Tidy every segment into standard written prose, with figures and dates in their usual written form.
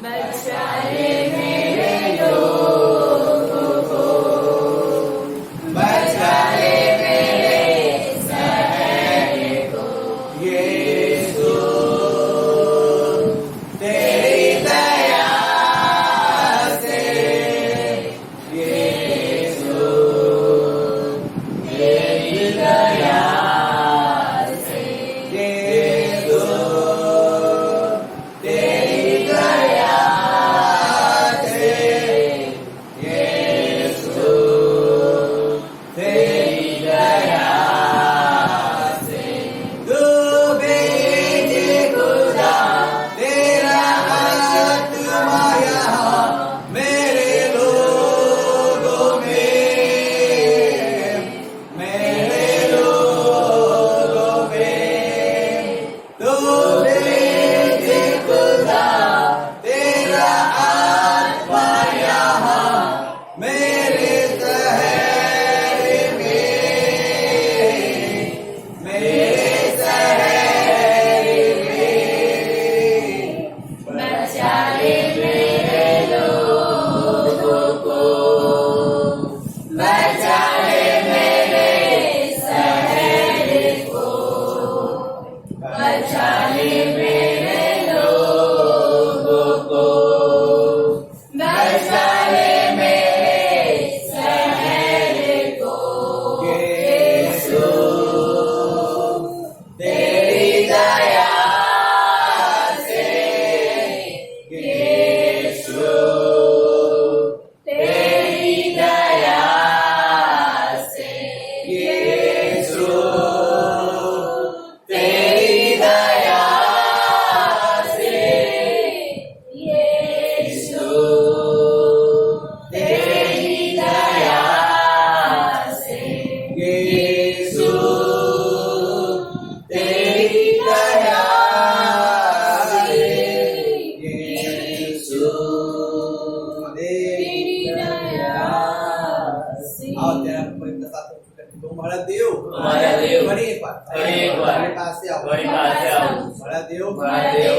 बचा ले मेरे लोगों को, बचा ले मेरे शहर को। यीशु तेरी दया से, यीशु तेरी दया से, यीशु तेरी दया से, यीशु तेरी दया से। तू बेटे खुदा तेरा आत्मा यहाँ मेरे लोगों में, मेरे लोगों में। तू बेटे खुदा तेरा आत्मा यहाँ मेरे शहर में, मेरे शहर में। बचा ले मेरे लोगों को, बचा ले मेरे शहर को, बचा ले मेरे लोगों को, बचा ले मेरे शहर को। यीशु तेरी दया से, यीशु तेरी दया से, यीशु तेरी दया से, यीशु तेरी दया से, यीशु तेरी दया से, यीशु तेरी दया से। आओ जरा पवित्र शास्त्र तुम हमारा देव, बड़ी एक बार हमारे पास से आओ, हमारा देव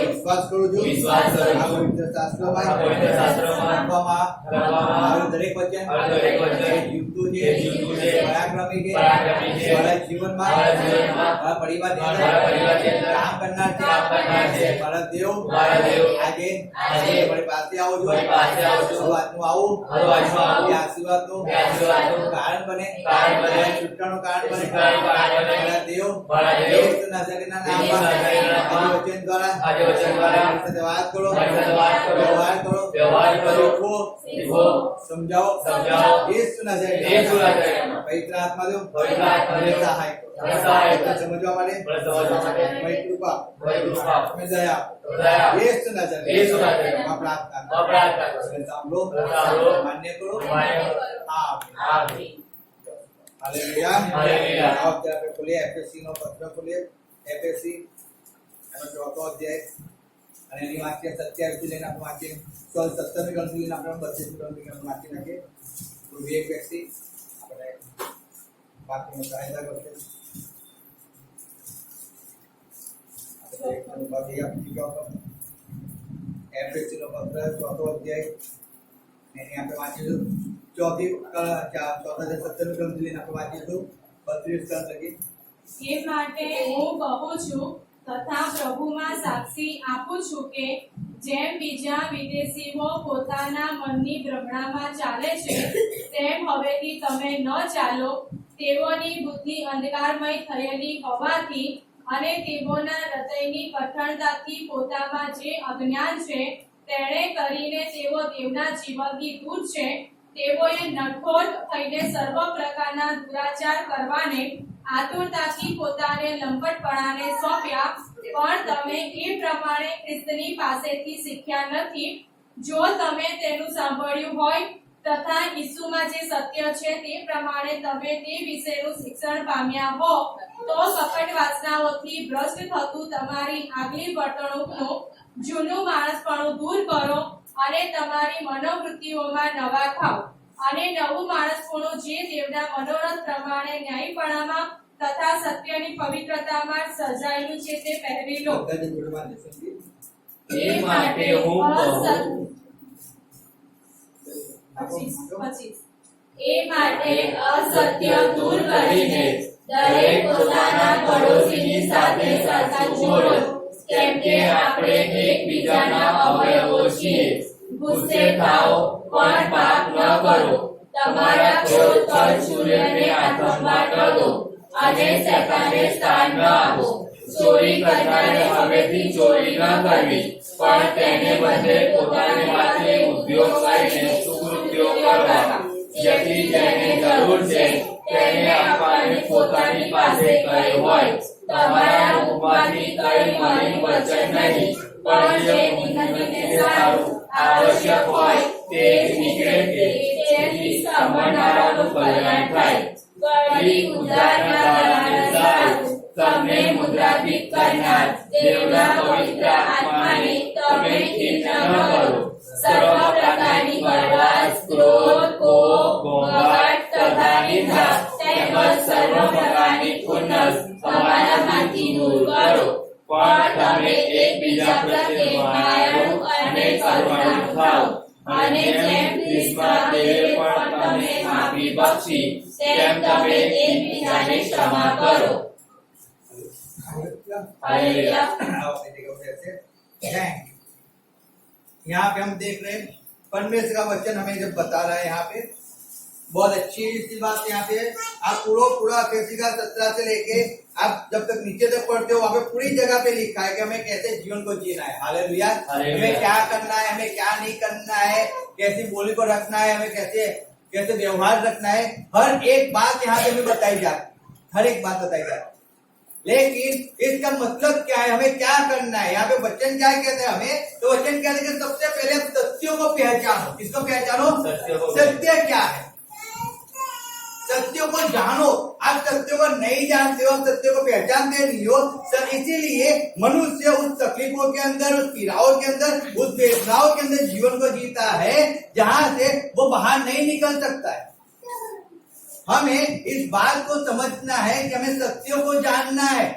विश्वास करो जो विश्वास करो આ પવિત્ર શાસ્ત્રમાં આપવામાં દરેક વચન જીવતું છે, પરાક્રમી છે, મારા જીવનમાં મારા પરિવારની અંદર કામ કરનાર છે મારા દેવ। આજે તમારી પાસે આવો છો, શરૂઆતનું આવું એ આશીર્વાદનું કારણ બને, છૂટકાનું કારણ બને મારા દેવ। యేసు નાઝરેના નામમાં આજે વચન દ્વારા સાથે વાત કરો, વ્યવહાર કરો, શીખો, સમજાવો। యేసు નાઝરેના પવિત્ર આત્મા દેવ સહાય કરો, સમજવા માટે તમારી કૃપા, તમે દયા, యేసు નાઝરેના પ્રાર્થના સાંભળો, માન્ય કરો। આમીન। हालेलुया। आओ जरा पे खोलिए एफएससी નો પત્ર खोलिए, एफएससी એનો ચોથો અધ્યાય અને એની વાક્ય 27 થી લઈને આપણે વાંચીએ 17 ગણતરી લઈને આપણે 32 ગણતરી વાંચી નાખીએ તો એક વ્યક્તિ આપણે વાક્યનો સહાયતા કરશે। આપણે બાકી આપી ગયો એફએસસી નો પત્ર ચોથો અધ્યાય એની આપણે વાંચીશું ચોથી ચોથા 17 ગણતરી લઈને આપણે વાંચીશું 32 ગણ લગી। એ માટે હું કહું છું તથા પ્રભુમાં સાક્ષી આપું છું કે જેમ બીજા વિદેશીઓ પોતાના મનની ભ્રમણામાં ચાલે છે તેમ હવેથી તમે ન ચાલો। તેઓની બુદ્ધિ અંધકારમય થયેલી હોવાથી અને તેઓના હૃદયની કઠણતાથી પોતામાં જે અજ્ઞાન છે તેણે કરીને તેઓ દેવના જીવનથી દૂર છે। તેઓએ નટખોટ થઈને સર્વ પ્રકારના દુરાચાર કરવાને આતુરતાથી પોતાને લંપટપણાને સોંપ્યા, પણ તમે એ પ્રમાણે ખ્રિસ્તની પાસેથી શીખ્યા નથી। જો તમે તેનું સાંભળ્યું હોય તથા ઈસુમાં જે સત્ય છે તે પ્રમાણે તમે તે વિશેનું શિક્ષણ પામ્યા હો તો કપટ વાસનાઓથી ભ્રષ્ટ થતું તમારી આગલી વર્તણૂકનું જૂનું માણસપણું દૂર કરો અને તમારી મનોવૃત્તિઓમાં નવા ખાઓ અને નવું માણસપણું જે દેવના મનોરથ પ્રમાણે ન્યાયપણામાં તથા સત્યની પવિત્રતામાં સર્જાયેલું છે તે પહેરી લો। એ માટે હું કહું 25 એ માટે અસત્ય દૂર કરીને દરેક પોતાના પડોશીની સાથે સાચું બોલો, કેમ કે આપણે એકબીજાના અવયવો છીએ. ગુસ્સે થાઓ પણ પાપ ન કરો. તમારા ક્રોધ પર સૂર્યને આથમવા ન દો અને શેતાનને સ્થાન ન આપો. ચોરી કરનારે હવેથી ચોરી ન કરવી, પણ તેને બદલે પોતાને માટે ઉદ્યોગ કરીને સુકૃત્યો કરવા, જેથી જેને જરૂર છે તેને આપવાની પોતાની પાસે કંઈ હોય. તમારા મુખમાંથી કંઈ મલિન વચન નહીં, પણ જે ઉન્નતિને સારું આવશ્યક હોય તે નીકળે કે જેથી સાંભળનારાનું કલ્યાણ થાય. કડી ઉદ્ધારના દાતાને સારું તમને મુદ્રાંકિત કરનાર દેવના પવિત્ર આત્માને તમે ખીન ન કરો. સર્વ પ્રકારની બળવાસ, ક્રોધ, કોપ, ઘોંઘાટ તથા નિંદા તેમજ સર્વ પ્રકારની ખુન્નસ તમારામાંથી દૂર કરો. પણ તમે એકબીજા પ્રત્યે માયાળુ અને કરુણાળુ થાઓ, અને જેમ ખ્રિસ્તમાં દેવે પણ તમને માફી બક્ષી, તેમ તમે એકબીજાને ક્ષમા કરો. हालेलुया. यहाँ पे हम देख रहे हैं परमेश्वर का वचन हमें जब बता रहा है, यहाँ पे बहुत अच्छी सी बात यहाँ पे आप पूरा एफएसी का 17 से लेके आप जब तक नीचे तक पढ़ते हो वहाँ पे पूरी जगह पे लिखा है कि हमें कैसे जीवन को जीना है. हालेलुया. हमें क्या करना है, हमें क्या नहीं करना है, कैसी बोली को रखना है, हमें कैसे व्यवहार रखना है, हर एक बात यहाँ पे हमें बताई जाती, हर एक बात बताई जाती. लेकिन इसका मतलब क्या है, हमें क्या करना है. यहाँ पे वचन क्या कहते हैं हमें, तो वचन कहते हैं कि सबसे पहले सत्यों को पहचानो. किसको पहचानो? सत्य क्या है, सत्यों को जानो. आप सत्यों को नहीं जानते हो, सत्य को पहचानते नहीं हो, इसीलिए मनुष्य उस तकलीफों के अंदर, उस पीड़ाओं के अंदर, उस वेदनाओं के अंदर जीवन को जीता है जहाँ से वो बाहर नहीं निकल सकता है. हमें इस बात को समझना है कि हमें सत्यों को जानना है.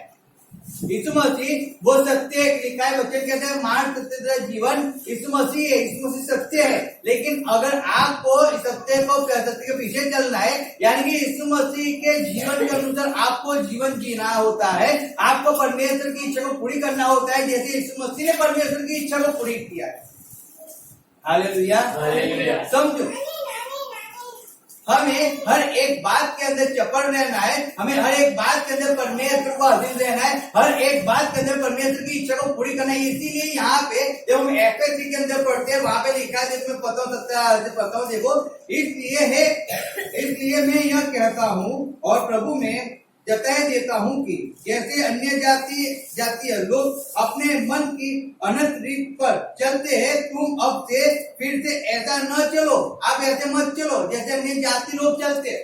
यीशु मसीह वो सत्य है. लिखा है वचन कहते हैं मार्ग सत्य तथा जीवन यीशु मसीह है. यीशु मसीह सत्य है. लेकिन अगर आपको इस सत्य के पीछे चलना है, यानी कि यीशु मसीह के जीवन के अनुसार आपको जीवन जीना होता है, आपको परमेश्वर की इच्छा को पूरी करना होता है, जैसे यीशु मसीह ने परमेश्वर की इच्छा को पूरी किया है. हालेलुया. समझो, हमें हर एक बात के अंदर चपड़ रहना है, हमें हर एक बात के अंदर परमेश्वर को अधीन रहना है, हर एक बात के अंदर परमेश्वर की इच्छा को पूरी करना है. इसीलिए यहाँ पे जब हम एफएसी के अंदर पढ़ते हैं वहां पे लिखा है, जिसमें पता हूँ देखो, इसलिए मैं यह कहता हूँ और प्रभु में जताए देता हूँ कि जैसे अन्य जातीय लोग अपने मन की अनंत रीत पर चलते हैं, तुम अब से फिर से ऐसा न चलो. आप ऐसे मत चलो जैसे अन्य जाति लोग चलते हैं.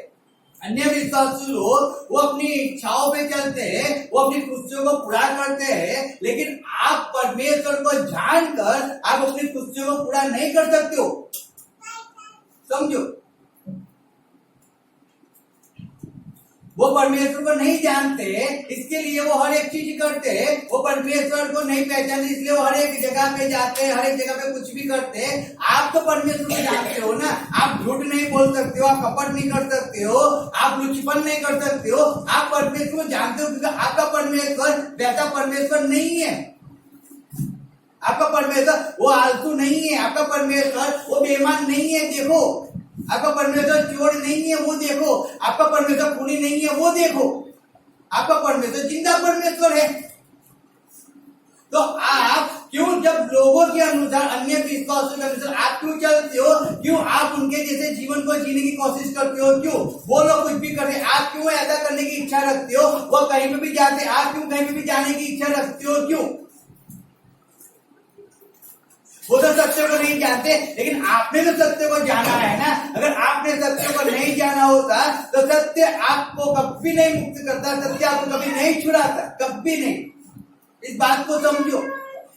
अन्य विश्वासी लोग वो अपनी इच्छाओं पे चलते हैं, वो अपनी खुशियों को पूरा करते हैं, लेकिन आप परमेश्वर को जानकर आप अपनी खुशियों को पूरा नहीं कर सकते हो. समझो, वो परमेश्वर को नहीं जानते, इसके लिए वो हर एक चीज करते हैं. वो परमेश्वर को नहीं पहचानते, इसलिए वो हर एक जगह पे जाते हैं, हर एक जगह पे कुछ भी करते हैं. आप तो परमेश्वर को जानते हो ना. आप झूठ नहीं बोल सकते हो, आप कपट नहीं कर सकते हो, आप लुचपन नहीं कर सकते हो. आप परमेश्वर को जानते हो, क्योंकि आपका परमेश्वर वैसा परमेश्वर नहीं है. आपका परमेश्वर वो आलतू नहीं है. आपका परमेश्वर वो बेईमान नहीं है. देखो, आपका परमेश्वर चोर नहीं है, वो देखो. आपका परमेश्वर खूनी नहीं है, वो देखो. आपका परमेश्वर जिंदा परमेश्वर है. तो आप क्यों जब लोगों के अनुसार, अन्य विश्वासों के अनुसार आप क्यों चलते हो? क्यों आप उनके जैसे जीवन को जीने की कोशिश करते हो? क्यों वो लोग कुछ भी करते, आप क्यों ऐसा करने की इच्छा रखते हो? वो कहीं पे भी जाते, आप क्यों कहीं पे भी जाने की इच्छा रखते हो? क्यों? वो तो सत्य को नहीं जानते, लेकिन आपने तो सत्य को जाना है ना. अगर आपने सत्य को नहीं जाना होता तो सत्य आपको कभी नहीं मुक्त करता, सत्य आपको कभी नहीं छुड़ाता, कभी नहीं. इस बात को समझो.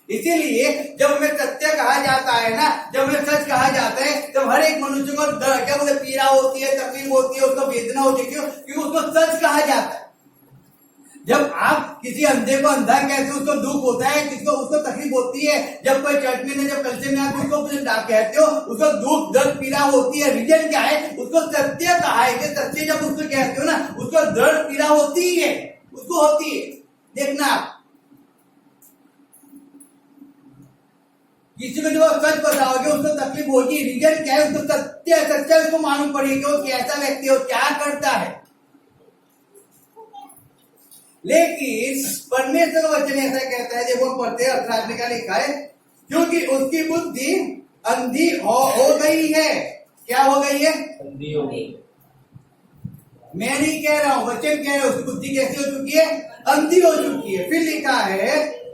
इसीलिए जब हमें सत्य कहा जाता है ना, जब हमें सच कहा जाता है, तब हर एक मनुष्य को क्या बोलते, पीड़ा होती है, तकलीफ होती है, उसको वेदना होती है. क्यों? क्योंकि उसको सच कहा जाता है. जब आप किसी अंधे को अंधा कहते हो उसको दुख होता है, किसको उसको तकलीफ होती है। जब कोई चर्च में जब कल्चर में आप उसको कहते हो उसको दुख दर्द पीड़ा होती है। रीजन क्या है? उसको सत्य कहा है कि सत्य जब उसको कहते हो ना उसको दर्द पीड़ा होती है, उसको होती है। देखना आप किसी को जब आप सच बताओगे उसको तकलीफ होगी। रीजन क्या है? उसको सच्चा उसको मालूम पड़ेगा कि वो कैसा व्यक्ति है, क्या करता है। लेकिन परमेश्वर का वचन ऐसा कहता है, देखो पढ़ते हैं 18 में क्या लिखा है, क्योंकि उसकी बुद्धि अंधी हो गई है। क्या हो गई है? अंधी हो गई। मैं नहीं कह रहा हूं, वचन कह रहा है। उसकी बुद्धि कैसी हो चुकी है? अंधी हो चुकी है। फिर लिखा है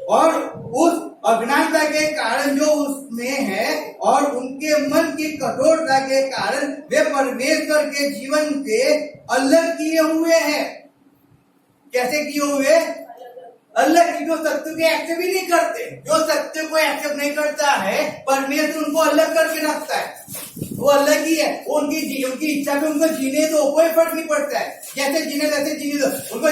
और उस अज्ञानता के कारण जो उसमें है और उनके मन की कठोरता के कारण वे परमेश्वर के जीवन से अलग किए हुए हैं। कैसे किए हुए? अलग की। जो सत्य को एक्सेप्ट ही नहीं करते, जो सत्य को एक्सेप्ट नहीं करता है परमेश्वर उनको अलग करके रखता है। वो अलग ही है। वो उनकी इच्छा पे उनको जीने दो, कोई फर्क नहीं पड़ता है। जैसे जीने वैसे जीने दो, उनको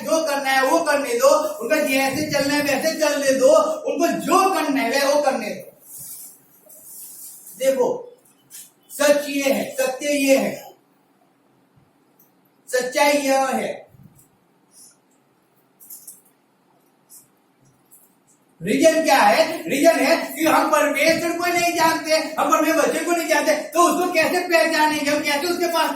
जो करना है वो करने दो, उनको जैसे चलना है वैसे चलने दो, उनको जो करना है वो करने दो। देखो सच ये है, सत्य ये है, सच्चाई यह है। रीजन क्या है? रीजन है कि हम परमेश्वर को नहीं जानते, हम परमेश्वर वचन को नहीं जानते, तो उसको कैसे पहचानेंगे? हम कैसे उसके पास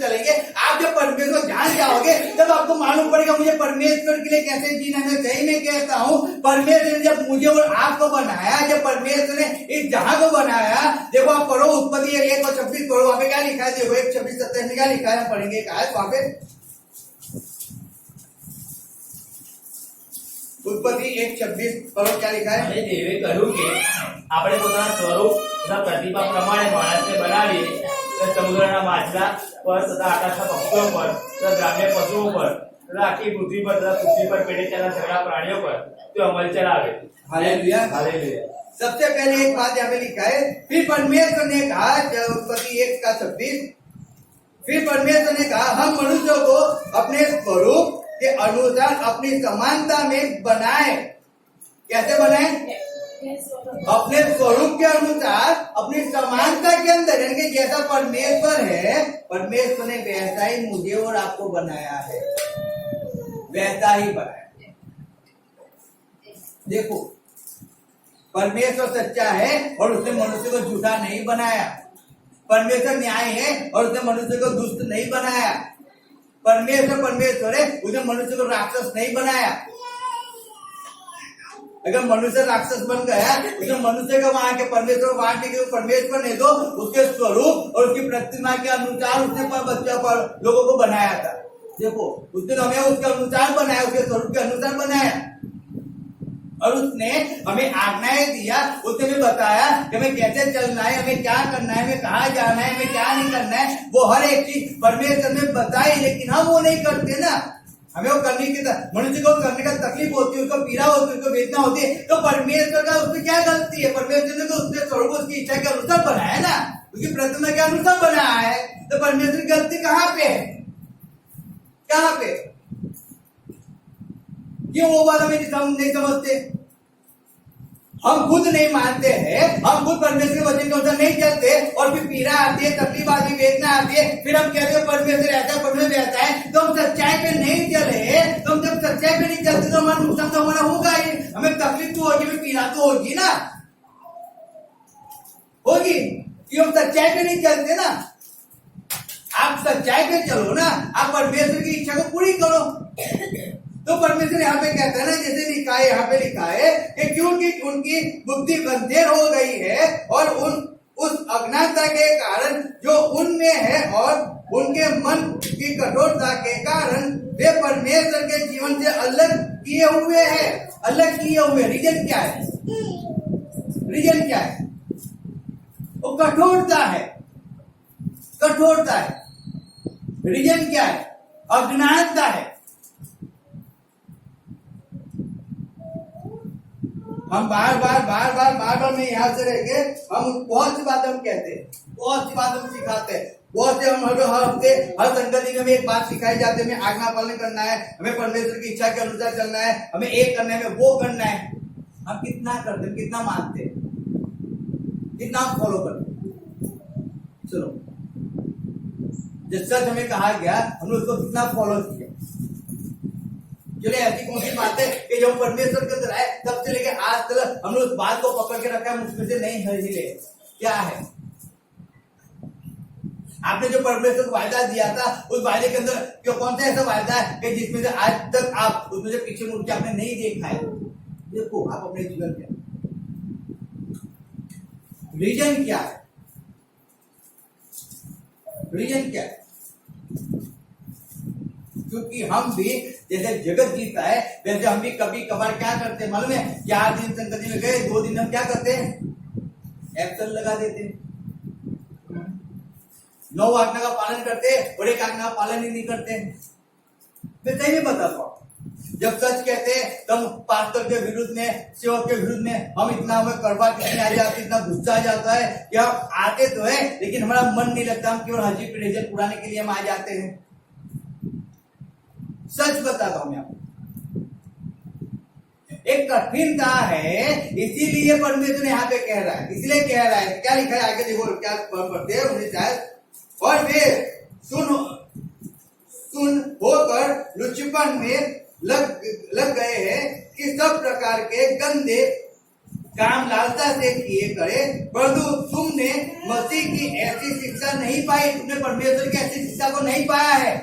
चलेंगे? आप जब परमेश्वर को जान जाओगे तब आपको मालूम पड़ेगा मुझे परमेश्वर के लिए कैसे जीना है। सही में कहता हूँ, परमेश्वर ने जब मुझे और आपको बनाया, जब परमेश्वर ने इस जहां को बनाया, देखो आप पढ़ो उत्पत्ति 1:26 पढ़ो, वहां पे क्या लिखा है? देखो 1:26-27 में क्या लिखा है, पढ़ेंगे क्या है वहां पे। उत्पत्ति 1:26 पढ़ो, क्या लिखा है? અને દેવે કહ્યું કે આપણે પોતાના સ્વરૂપ તથા પ્રતિભા પ્રમાણે માણસને બનાવીએ તથા સમુદ્રના માછલા પર તથા આકાશના પક્ષીઓ પર તથા ગ્રામ્ય પશુઓ પર તથા આખી પૃથ્વી પર તથા પૃથ્વી પર પેટે ચાલનાર સગળા પ્રાણીઓ પર તે અમલ ચલાવે। हालेलुया। હાલેલુયા। सबसे पहले एक बात यहाँ पे लिखा है, फिर परमेश्वर ने कहा, उत्पत्ति 1:26, फिर परमेश्वर ने कहा हम मनुष्यों को अपने स्वरूप के अनुसार अपनी समानता में बनाए। कैसे बनाए? अपने स्वरूप के अनुसार अपनी समानता के अंदर, यानी कि जैसा परमेश्वर है परमेश्वर ने वैसा ही मुझे और आपको बनाया है, वैसा ही बनाया। देखो परमेश्वर सच्चा है और उसने मनुष्य को झूठा नहीं बनाया। परमेश्वर न्याय है और उसने मनुष्य को दुष्ट नहीं बनाया। परमेश्वर है, उसने मनुष्य को राक्षस नहीं बनाया। अगर मनुष्य राक्षस बन गया, उसने मनुष्य को वहां के परमेश्वर को वहां के परमेश्वर ने तो उसके स्वरूप और उसकी प्रतिमा के अनुसार उसने बच्चों पर लोगों को बनाया था। देखो उसने हमें उसके अनुसार बनाया, उसके स्वरूप के अनुसार बनाया और उसने हमें आज्ञाएं दिया। उसने हमें बताया कि हमें कैसे चलना है, हमें क्या करना है, हमें कहाँ जाना है, हमें क्या नहीं करना है। वो हर एक चीज परमेश्वर ने बताई, लेकिन हम वो नहीं करते ना। हमें वो करने की, मनुष्य को करने का तकलीफ होती है, उसको पीड़ा होती है, उसको वेदना होती है, तो परमेश्वर का उसमें क्या गलती है? परमेश्वर ने तो उसके स्वरूप उसकी इच्छा के अनुसार बनाया ना, उसकी प्रतिमा के अनुसार बनाया है, तो परमेश्वर की गलती कहाँ पे है? कहाँ पे? क्यों वो बात हमें नहीं समझते? हम खुद नहीं मानते हैं, हम खुद परमेश्वर के वचन के अनुसार नहीं चलते और फिर पीड़ा आती है, तकलीफ आती है, वेदना आती है, फिर हम कहते हैं परमेश्वर ऐसा है, परमेश्वर ऐसा है। तो हम सच्चाई पे नहीं चले, तो हम जब सच्चाई पे नहीं चलते तो हमारा नुकसान तो हमारा होगा ही। हमें तकलीफ तो होगी, हमें पीड़ा तो होगी ना, होगी, कि हम सच्चाई पे नहीं चलते ना। आप सच्चाई पे चलो ना, आप परमेश्वर की इच्छा को पूरी करो। तो परमेश्वर यहाँ पे कहता है ना, जैसे लिखा है, यहाँ पे लिखा है कि क्योंकि उनकी बुद्धि बंधेर हो गई है और उस अज्ञानता के कारण जो उनमें है और उनके मन की कठोरता के कारण वे परमेश्वर के जीवन से अलग किए हुए हैं। अलग किए हुए, रीजन क्या है? रीजन क्या है? वो कठोरता है, कठोरता है। रीजन क्या है? अज्ञानता है। हम बार बार में यहाँ से रह के हम बहुत सी बातें हम कहते हैं, बहुत सी बात हम सिखाते हैं। बहुत से हम हर हफ्ते हर संगति में हमें एक बात सिखाई जाती है, हमें आज्ञा पालन करना है, हमें परमेश्वर की इच्छा के अनुसार चलना है, हमें एक करना है, हमें वो करना है। हम कितना करते हैं, कितना मानते हैं, कितना हम फॉलो करते हैं। सुनो, जिस सच हमें कहा गया हमने उसको कितना फॉलो किया। चलिए ऐसी कौन सी बात है कि जब परमेश्वर के अंदर आए तब से लेकर आज तक हमने उस बात को पकड़ के रखा है, उसमें से नहीं हिले। क्या है? आपने जो परमेश्वर को वायदा दिया था, उस वायदे के अंदर क्यों कौन सा ऐसा वायदा है कि जिसमें से आज तक आप उसमें से पीछे मुड़ के आपने नहीं देखा है? देखो आप अपने जीवन में रीजन क्या है, रीजन क्या है? क्योंकि हम भी जैसे जगत जीता है वैसे हम भी कभी कभार क्या करते हैं मालूम है? 4 दिन संगति में गए, 2 दिन हम क्या करते हैं? एब्सेंट लगा देते हैं। 9 आज्ञा का पालन करते हैं और 1 आज्ञा का पालन ही नहीं करते। मैं सही में बताता हूँ, जब सच कहते हैं तब पास्टर के विरुद्ध में, सेवक के विरुद्ध में हम इतना हमें कड़वा कितने आ जाते, इतना गुस्सा आ जाता है कि हम आते तो है लेकिन हमारा मन नहीं लगता, हम केवल हजी प्रेजर पुराने के लिए हम आ जाते हैं। सच बताता हूं मैं आपको, एक कठिनता है, इसीलिए परमेश्वर ने यहाँ पे कह रहा है, इसलिए कह रहा है। क्या लिखा है आगे देखो, क्या पढ़ते हैं 19 और वे सुन होकर लुचपन में लग गए हैं कि सब प्रकार के गंदे काम लालसा से किए करे, परंतु तुमने मसीह की ऐसी शिक्षा नहीं पाई, तुमने परमेश्वर की ऐसी शिक्षा को नहीं पाया है,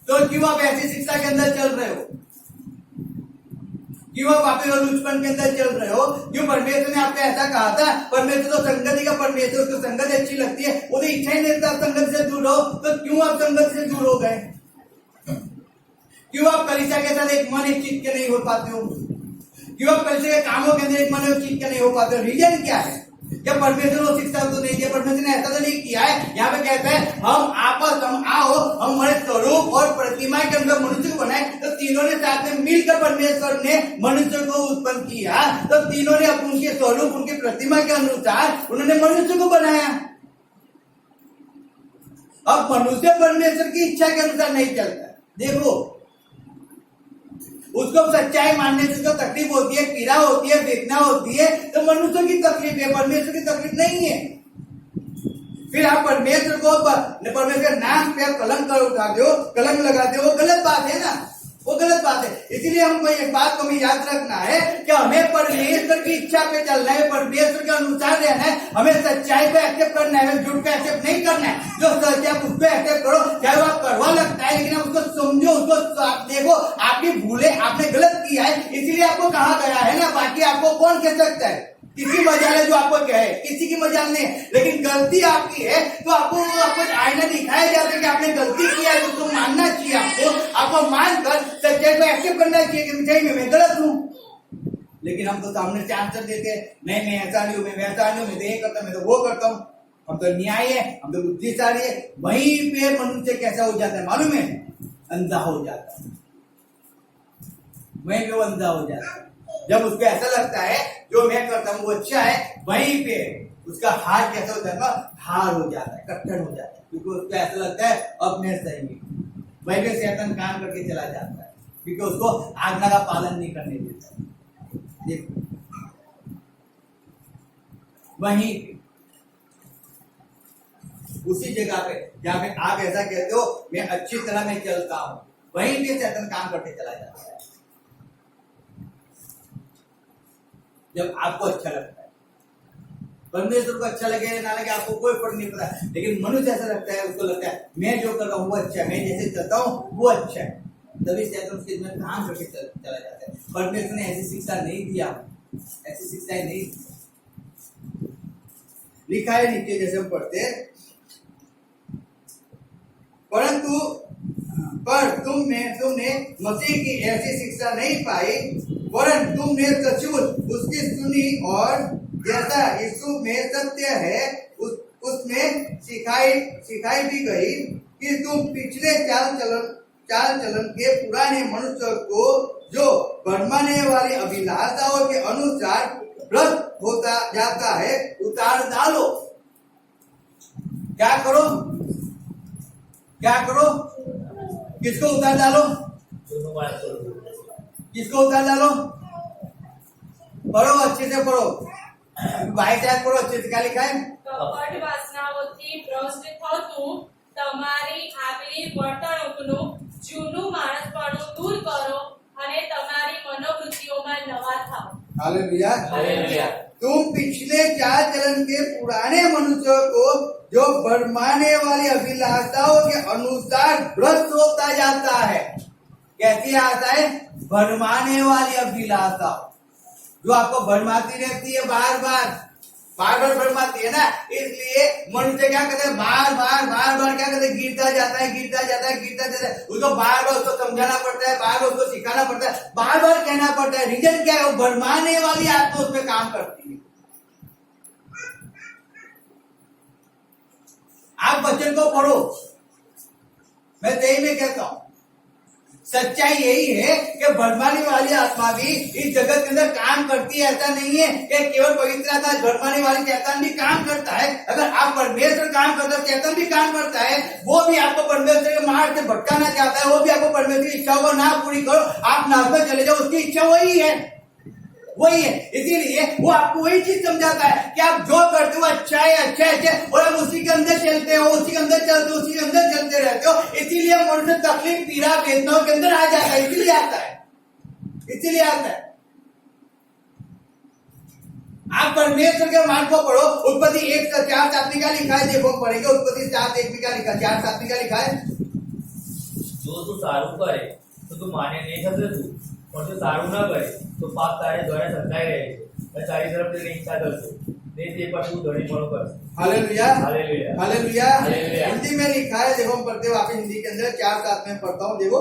तो क्यों आप ऐसी शिक्षा के अंदर चल रहे हो? क्यों आप वापस लुचपन के अंदर चल रहे हो? क्यों? परमेश्वर ने आपको ऐसा कहा था, परमेश्वर तो संगति का परमेश्वर, उसको संगति अच्छी लगती है, वो तो इच्छा ही नहीं रहता आप संगति से दूर रहो, तो क्यों आप संगति से दूर हो गए? क्यों आप कलीसिया के साथ एक मन एक चीज के नहीं हो पाते हो? क्यों आप कलीसिया के कामों के अंदर एक मन एक चीज के नहीं हो पाते हो? रीजन क्या है? क्या परमेश्वर को शिक्षा तो नहीं दिया? परमेश्वर ने ऐसा तो नहीं किया है। यहाँ पे कहते हैं हम आओ, हम हमारे स्वरूप और प्रतिमा के अंदर मनुष्य को बनाए, तो तीनों ने साथ में मिलकर परमेश्वर ने मनुष्य को उत्पन्न किया, तो तीनों ने उनके स्वरूप, उनकी प्रतिमा के अनुसार उन्होंने मनुष्य को बनाया। अब मनुष्य परमेश्वर की इच्छा के अनुसार नहीं चलता। देखो, उसको सच्चाई मानने से उसको तकलीफ होती है, पीड़ा होती है, वेदना होती है, तो मनुष्य की तकलीफ है, परमेश्वर की तकलीफ नहीं है। फिर आप परमेश्वर के नाम पे आप कलंक उठाते हो, कलंक लगाते हो, वो गलत बात है ना, वो गलत बात है। इसीलिए हमको एक बात को हमें याद रखना है कि हमें परमेश्वर की इच्छा पे चलना है, परमेश्वर के अनुसार रहना है, हमें सच्चाई को एक्सेप्ट करना है, झूठ को एक्सेप्ट नहीं करना है। जो सच है उसको एक्सेप्ट करो, चाहे वो कड़वा लगता है, लेकिन आप उसको समझो, उसको आप देखो, आपकी भूले, आपने गलत किया है, इसीलिए आपको कहा गया है ना। बाकी आपको कौन कह सकता है? किसी मजाल है जो आपको कहे, किसी की मजाल नहीं, लेकिन गलती आपकी है तो आपको आईना दिखाया जाता है कि आपने गलती किया है, तो उसको मानना चाहिए, आपको मानकर सच्चाई को एक्सेप्ट करना चाहिए कि सही में मैं गलत हूँ। लेकिन हम तो सामने से आंसर देते हैं, नहीं मैं ऐसा नहीं हूँ, मैं वैसा नहीं हूँ, मैं तो ये करता हूँ, मैं तो वो करता हूँ, हम तो न्याय है, हम तो बुद्धिशाली है। वहीं पे मनुष्य कैसा हो जाता है मालूम है? अंधा हो जाता है, वहीं पे वो अंधा हो जाता है। जब उसको ऐसा लगता है जो मैं करता हूँ वो अच्छा है, वहीं पे उसका हार कैसा हो जाता है? हार हो जाता है, कट्टर हो जाता है, क्योंकि उसको ऐसा लगता है अब मैं सही हूँ। वहीं पे शैतान काम करके चला जाता है, क्योंकि उसको आज्ञा का पालन नहीं करने देता। देखो वहीं उसी जगह पे जहाँ पे आप ऐसा कहते हो मैं अच्छी तरह में चलता हूँ, वहीं पे शैतान काम करके चला जाता है। जब आपको अच्छा लगता है, परमेश्वर को अच्छा लगे ना लगे आपको कोई फर्क नहीं पड़ता, लेकिन मनुष्य ऐसा लगता है, उसको लगता है मैं जो कर रहा हूँ वो अच्छा है, मैं जैसे चलता हूँ वो अच्छा है, तभी शैतान उसके में काम करके चला जाता है। परमेश्वर ने ऐसी शिक्षा नहीं दिया, ऐसी शिक्षाएं नहीं लिखा है नीचे जैसे हम पढ़ते हैं, परंतु पर तुमने मसीह की ऐसी शिक्षा नहीं पाई, वरन तुमने सचमुच उसकी सुनी और जैसा यीशु में सत्य है उसमें सिखाई भी गई कि तुम पिछले चाल चलन के पुराने मनुष्य को जो बढ़ने वाली अभिलाषाओं के अनुसार भ्रष्ट होता जाता है उतार डालो। क्या करो? क्या करो, किसको उतार डालो, दोनों मार्ग छोड़ो। किसको उतार डालो, पढ़ो अच्छे से पढ़ो, बाई टाइप पढ़ो अच्छे से। क्या लिखा है? કપટ વાસનાઓથી ભ્રષ્ટ થતું તમારી આગલી વર્તણૂકનું જૂનું માણસપણું દૂર કરો અને તમારી મનોવૃત્તિઓમાં નવા થાઓ. हालेलुया। हालेलुया। तुम पिछले चाल चलन के पुराने मनुष्य को जो भरमाने वाली अभिलाषाओं के अनुसार भ्रष्ट होता जाता है। कैसे आता है? भरमाने वाली अभिलाषा, जो आपको भरमाती रहती है, बार बार भरमाती है ना। इसलिए मनुष्य क्या कहते हैं, बार बार क्या कहते हैं, गिरता जाता है। उसको बार बार उसको समझाना पड़ता है, बार बार उसको सिखाना पड़ता है, बार बार कहना पड़ता है। रीजन क्या है? वो भरमाने वाली आत्मा उसमें काम करती है। आप वचन को पढ़ो, मैं सही में कहता हूं, सच्चाई यही है कि भरमाने वाली आत्मा भी इस जगत के अंदर काम करती है। ऐसा नहीं है कि केवल पवित्र आत्मा, भरमाने वाली शैतान भी काम करता है। अगर आप परमेश्वर काम करते हो, शैतान भी काम करता है। वो भी आपको परमेश्वर के मार्ग से भटकाना चाहता है। वो भी आपको परमेश्वर की इच्छाओं को ना पूरी करो, आप नाश में चले जाओ, उसकी इच्छा वही है। इसीलिए वो आपको वही चीज समझाता है कि आप जो करते हो अच्छा है और आप उसी के अंदर चलते हो, उसी के अंदर चलते रहते हो। इसीलिए मनुष्य तकलीफ, पीड़ा, वेदनाओं के अंदर आ जाता है। इसीलिए आता है। आप परमेश्वर के मार्ग को पढ़ो। उत्पत्ति 1:4-7 में क्या लिखा है? देखो पढ़ेंगे। उत्पत्ति 4:1 में क्या लिखा है? 4:7 में क्या लिखा है? जो तू सारू करे तो तू माने नहीं सकते तू, और जो सारू ना करे तो पाप तारे द्वारा सताए रहे છે. તારી તરફ તેની ઈચ્છા કરશે ને તે પર તું ધણીપણું કરશે. Hallelujah, hallelujah. Hallelujah. Hallelujah. Hindi में लिखा है, देखो हम पढ़ते हुए हिंदी के अंदर 4:7 में पढ़ता हूँ। देखो,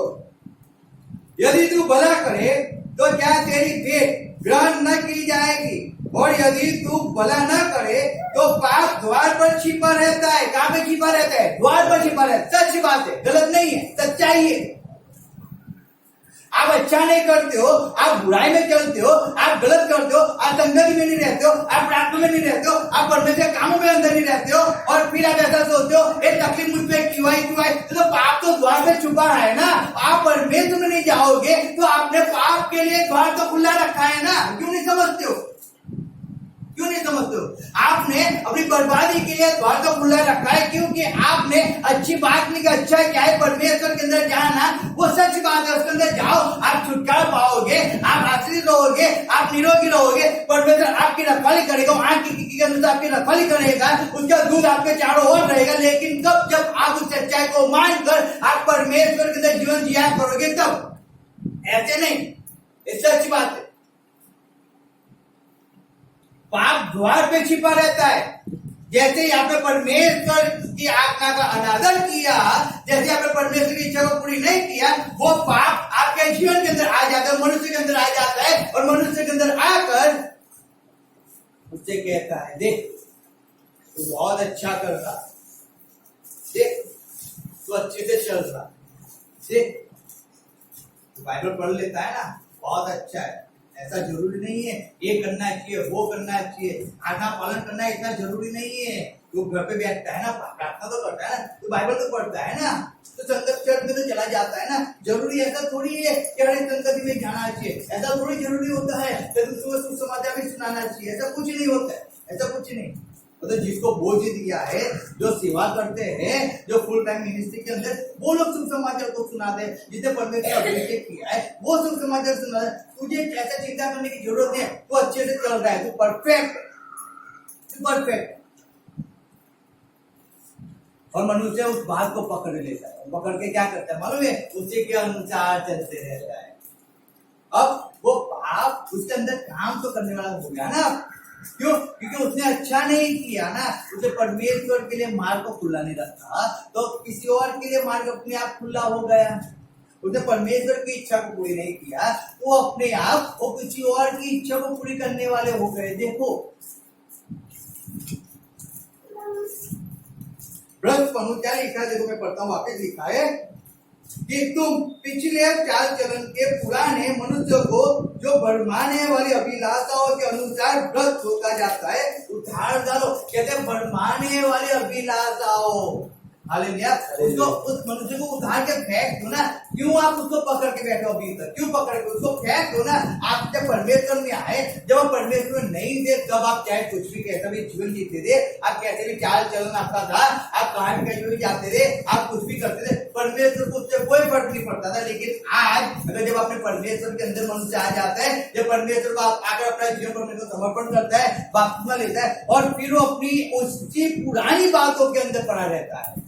यदि तू भला करे तो क्या तेरी भेंट ग्रहण न की जाएगी, और यदि तू भला न करे तो पाप द्वार पर छिपा रहता है। कहाँ पे छिपा रहता है? द्वार पर छिपा रहता है। सच बात है, गलत नहीं है, सच्चाई है। आप अच्छा नहीं करते हो, आप बुराई में चलते हो, आप गलत करते हो, आप संगति में नहीं रहते हो, आप प्रार्थना में नहीं रहते हो, आप परमेश्वर के कामों में अंदर नहीं रहते हो, और फिर आप ऐसा सोचते हो ये तकलीफ मुझ पे क्यों आई। तो पाप तो द्वार पे छुपा है ना। आप परमेश्वर में नहीं जाओगे तो आपने पाप के लिए द्वार तो खुला रखा है ना। क्यों नहीं समझते हो? आपने अपनी बर्बादी के लिए द्वार तो खुला रखा है, क्योंकि आपने अच्छी बात नहीं की। अच्छा क्या है? परमेश्वर के अंदर जाना, वो सच बात है। उसके अंदर जाओ, आप छुटकारा पाओगे, आप आश्रित रहोगे, आप निरोगी रहोगे। परमेश्वर आपकी रखवाली करेगा, आंख की अनुसार आपकी रखवाली करेगा, उसका दूध आपके चारों ओर रहेगा। लेकिन कब? जब आप उस सच्चाई को मानकर आप परमेश्वर के अंदर जीवन जिया करोगे, तब। ऐसे नहीं, ये सच बात है। पाप द्वार पे छिपा रहता है। जैसे ही आपने परमेश्वर की आज्ञा का अनादर किया, जैसे आपने परमेश्वर की इच्छा को पूरी नहीं किया, वो पाप आपके जीवन के अंदर आ जाता है, मनुष्य के अंदर आ जाता है। और मनुष्य के अंदर आकर उससे कहता है, देख तू बहुत अच्छा कर रहा, देख तू अच्छे से चल रहा, देख तू बाइबल पढ़ लेता है ना, बहुत अच्छा है। ऐसा जरूरी नहीं है ये करना चाहिए, वो करना चाहिए, आज्ञा पालन करना इतना जरूरी नहीं है। तू घर पे बैठता है ना, प्रार्थना तो करता है ना, तू बाइबल तो पढ़ता है ना, तो संगत चर्च में तो चला जाता है ना। जरूरी ऐसा थोड़ी है कि हर संगति में जाना चाहिए, ऐसा थोड़ी जरूरी होता है कि तुमको सुसमाचार भी सुनाना चाहिए। ऐसा कुछ नहीं होता है, ऐसा कुछ नहीं। तो जिसको बोझ दिया है, जो सेवा करते हैं, जो फुल टाइम मिनिस्ट्री के अंदर, वो लोग सुसमाचार को सुनाते हैं। जिसने परमेश्वर का अभिषेक किया है वो सुसमाचार सुना है। तुझे कैसा चिंता करने की जरूरत है, तू अच्छे से चल रहा है, तू परफेक्ट। और मनुष्य उस बात को पकड़ लेता है, पकड़ के क्या करता है मालूम है? उसी के अनुसार चलते रहता है। अब वो पाप उसके अंदर काम तो करने वाला हो गया ना। क्यों? क्योंकि उसने अच्छा नहीं किया ना, उसे परमेश्वर के लिए मार्ग को खुला नहीं रखा, तो किसी और के लिए मार्ग अपने आप खुला हो गया। उसने परमेश्वर की इच्छा को पूरी नहीं किया, वो अपने आप वो किसी और की इच्छा को पूरी करने वाले हो गए। देखो भ्रष्टपनु क्या लिखा है? देखो मैं पढ़ता हूँ, वापस लिखा है कि तुम पिछले चाल चलन के पुराने मनुष्य को जो भरमाने वाली अभिलाषाओं के अनुसार भ्रष्ट होता जाता है, उधार डालो। कहते हैं भरमाने वाली अभिलाषाओं, हालेलुया। उसको उस मनुष्य को उठा के फेंक दो ना। क्यों आप उसको पकड़ के बैठे हो अभी तक? क्यों पकड़ के उसको फेंक दो ना। आप जब परमेश्वर में आए, जब आप परमेश्वर में नहीं थे, तब आप चाहे कुछ भी कैसा भी जीवन जीते थे, आप कैसे भी चाल चलन आपका था, आप कहाँ भी कहीं भी जाते थे, आप कुछ भी करते थे, परमेश्वर को उससे कोई फर्क नहीं पड़ता था। लेकिन आज अगर जब अपने परमेश्वर के अंदर मनुष्य आ जाता है, जब परमेश्वर को आकर अपना जीवन परमेश्वर को समर्पण करता है, बपतिस्मा लेता है, और फिर वो अपनी उसकी पुरानी बातों के अंदर पड़ा रहता है,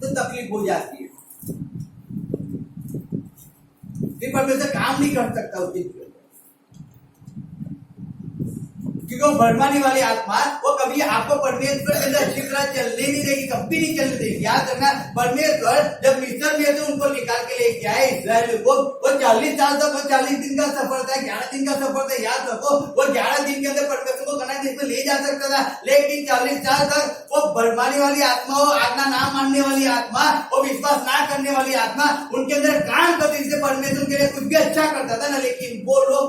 तो तकलीफ हो जाती है। फिर परमेश्वर काम नहीं कर सकता उसके जीवन में, क्योंकि वो भरमाने वाली आत्मा वो कभी आपको परमेश्वर के अंदर अच्छी तरह चलने नहीं देगी, कभी नहीं चलने देगी। याद रखना, परमेश्वर जब मिस्र में से उनको निकाल के लेके आए इस्राएल को, वो 40 साल तक, वो 40 दिन का सफर था, 11 दिन का सफर था। याद रखो, वो 11 दिन के अंदर परमेश्वर को कनान देश में ले जा सकता था, लेकिन 40 साल तक वो भरमाने वाली आत्मा, वो आज्ञा ना मानने वाली आत्मा, वो विश्वास ना करने वाली आत्मा उनके अंदर काम करती, जिससे परमेश्वर के लिए कुछ भी अच्छा करता था ना, लेकिन वो लोग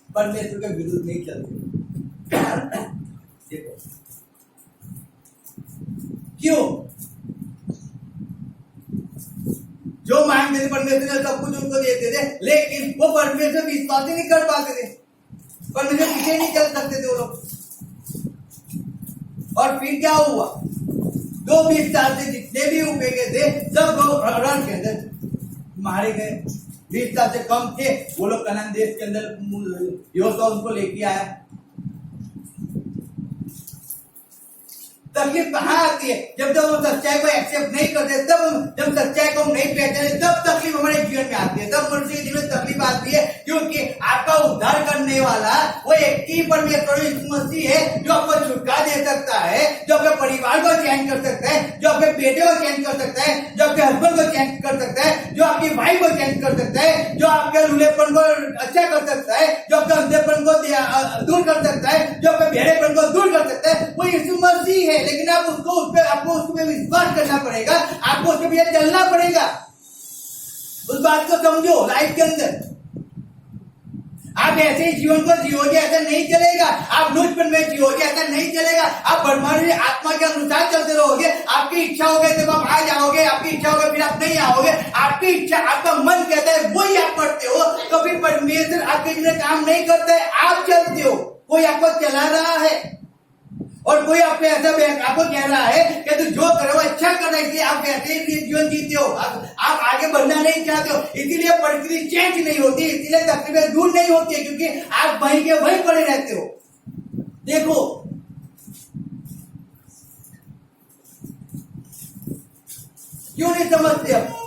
परमेश्वर के विरुद्ध नहीं चलते। देखो क्यों? जो मांगते थे परमेश्वर ने सब कुछ उनको देते थे, लेकिन वो परमेश्वर विश्वास ही नहीं कर पाते थे, परमेश्वर पीछे नहीं चल सकते थे वो लोग। और फिर क्या हुआ? 20 साल से जितने भी उपयोगी थे सब लोग रण के अंदर मारे गए। 20 साल से कम थे वो लोग कनान देश के अंदर यहोशू उनको लेके आया। तकलीफ कहाँ आती है? जब वो सच्चाई को एक्सेप्ट नहीं करते, तब जब सच्चाई को नहीं पहचाने, तब तकलीफ हमारे जीवन में आती है, तब मनुष्य के जीवन में तकलीफ आती है। क्योंकि आपका उद्धार करने वाला वो एक ही परमेश्वर यीशु मसीह है, जो आपको छुटकारा दे सकता है, जो आपके परिवार को चेंज कर सकता है, जो आपके बेटे को चेंज कर सकता है, जो आपके हस्बैंड को चेंज कर सकता है, जो आपकी वाइफ को चेंज कर सकता है, जो आपके लूलेपन को अच्छा कर सकता है, जो आपके अंधेपन को दूर कर सकता है, जो आपके भेड़ेपन को दूर कर सकता है, वो यीशु मसीह है। लेकिन आप उसको आपको उसमें विश्वास करना पड़ेगा, आपको उसके पीछे चलना पड़ेगा। उस बात को समझो। लाइफ के अंदर आप ऐसे ही जीवन को जियोगे, ऐसा नहीं चलेगा। आप लूटपन में जियोगे, ऐसा नहीं चलेगा। आप परमाणु आत्मा के अनुसार चलते रहोगे। आपकी इच्छा हो गई तब आप आ जाओगे, आपकी इच्छा हो गई फिर आप नहीं आओगे। आपकी इच्छा, आपका मन कहता है वही आप करते हो, तो फिर परमेश्वर आपके लिए काम नहीं करता है, आप चलते हो। कोई आपको चला रहा है और कोई आपको ऐसा आपको कह रहा है कि तू जो करो अच्छा करना, इसलिए आप ऐसे ही जीवन जीते हो, आप आगे बढ़ना नहीं चाहते हो, इसीलिए परिस्थिति चेंज नहीं होती, इसीलिए तकलीफें दूर नहीं होती, क्योंकि आप वहीं के वहीं पड़े रहते हो। देखो क्यों नहीं समझते? हम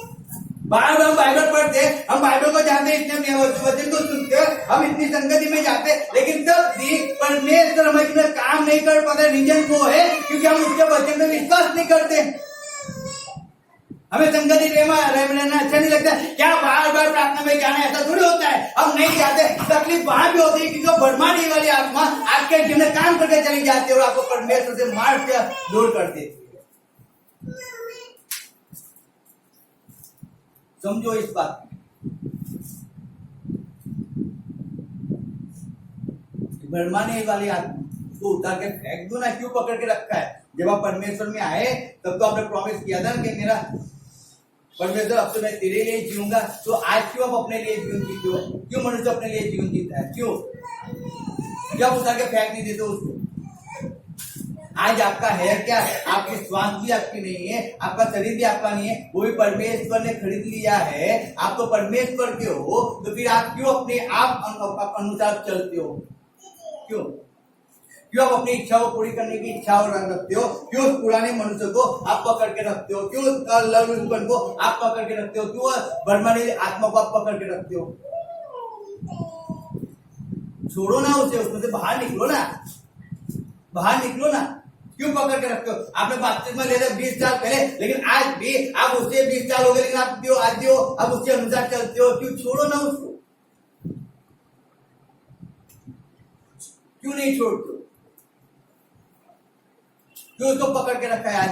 बार बार बाइबल पढ़ते, हम बाइबल को जानते, इतने वचन को सुनते, हम इतनी संगति में जाते, लेकिन तब भी परमेश्वर हमारे काम नहीं कर पाता। रीजन वो है क्योंकि हम उसके वचन में विश्वास नहीं करते। हमें संगति रहना अच्छा नहीं लगता। क्या बार बार प्रार्थना में जाना ऐसा थोड़ी होता है, हम नहीं जाते। तकलीफ वहां भी होती है क्योंकि भरमाने वाली आत्मा आपके जीवन में काम करके चली जाती है और आपको परमेश्वर से मार के दूर कर देती है। समझो इस बात भरमाने वाली आत्मा को उतार के फेंक दो ना। क्यों पकड़ के रखा है? जब आप परमेश्वर में आए तब तो आपने प्रॉमिस किया था कि मेरा परमेश्वर अब तो मैं तेरे लिए जीऊंगा। तो आज क्यों आप अपने लिए जीवन जीते हो? क्यों मनुष्य अपने लिए जीवन जीता है? क्यों जब उतार के फेंक नहीं देते उसको? आज आपका है क्या? आपकी श्वास भी आपकी नहीं है, आपका शरीर भी आपका नहीं है, वो भी परमेश्वर ने खरीद लिया है। आप तो परमेश्वर के हो, तो फिर आप क्यों अपने आप अनुसार चलते हो? क्यों आप अपनी इच्छा को पूरी करने की इच्छा रखते हो? क्यों उस पुराने मनुष्य को आप पकड़ के रखते हो? क्यों लवलुपन को आप पकड़ के रखते हो? क्यों भरमाने आत्मा को आप पकड़ के रखते हो? छोड़ो ना उसे, उसमें से बाहर निकलो ना, बाहर निकलो ना। क्यों पकड़ के रखते हो? आपने बपतिस्मा ले लिया 20 साल पहले, लेकिन आज भी आप उससे 20 साल हो गए, लेकिन आप क्यों आते हो? आप उसके अनुसार चलते हो? क्यों? छोड़ो ना उसको। क्यों नहीं छोड़ते? क्यों उसको पकड़ के रखा है? आज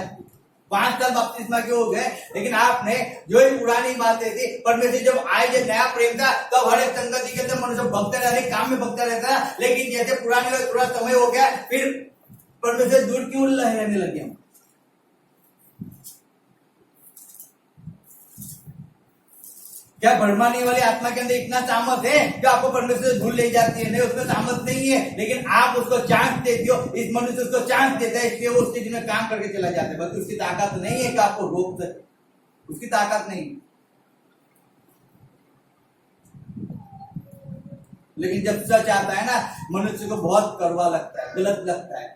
5 साल बपतिस्मा के हो गए, लेकिन आपने जो ही पुरानी बातें थी, परमेश्वर जब आए, जब नया प्रेम था, तब हर एक संगति के अंदर मनुष्य भगता रहता, काम में भगता रहता। लेकिन जैसे पुरानी थोड़ा समय हो गया, फिर परमेश्वर से दूर क्यों रहने लगे हम? क्या भरमाने वाली आत्मा के अंदर इतना सामर्थ है कि आपको परमेश्वर से दूर ले जाती है? नहीं, उसमें सामर्थ नहीं है, लेकिन आप उसको चांस देते हो। इस मनुष्य उसको चांस देता है, इसलिए वो उसके जिम्मे काम करके चला जाता है। बल्कि उसकी ताकत नहीं है कि आपको रोक सके, उसकी ताकत नहीं। लेकिन जब सच आता है ना, मनुष्य को बहुत कड़वा लगता है, गलत लगता है।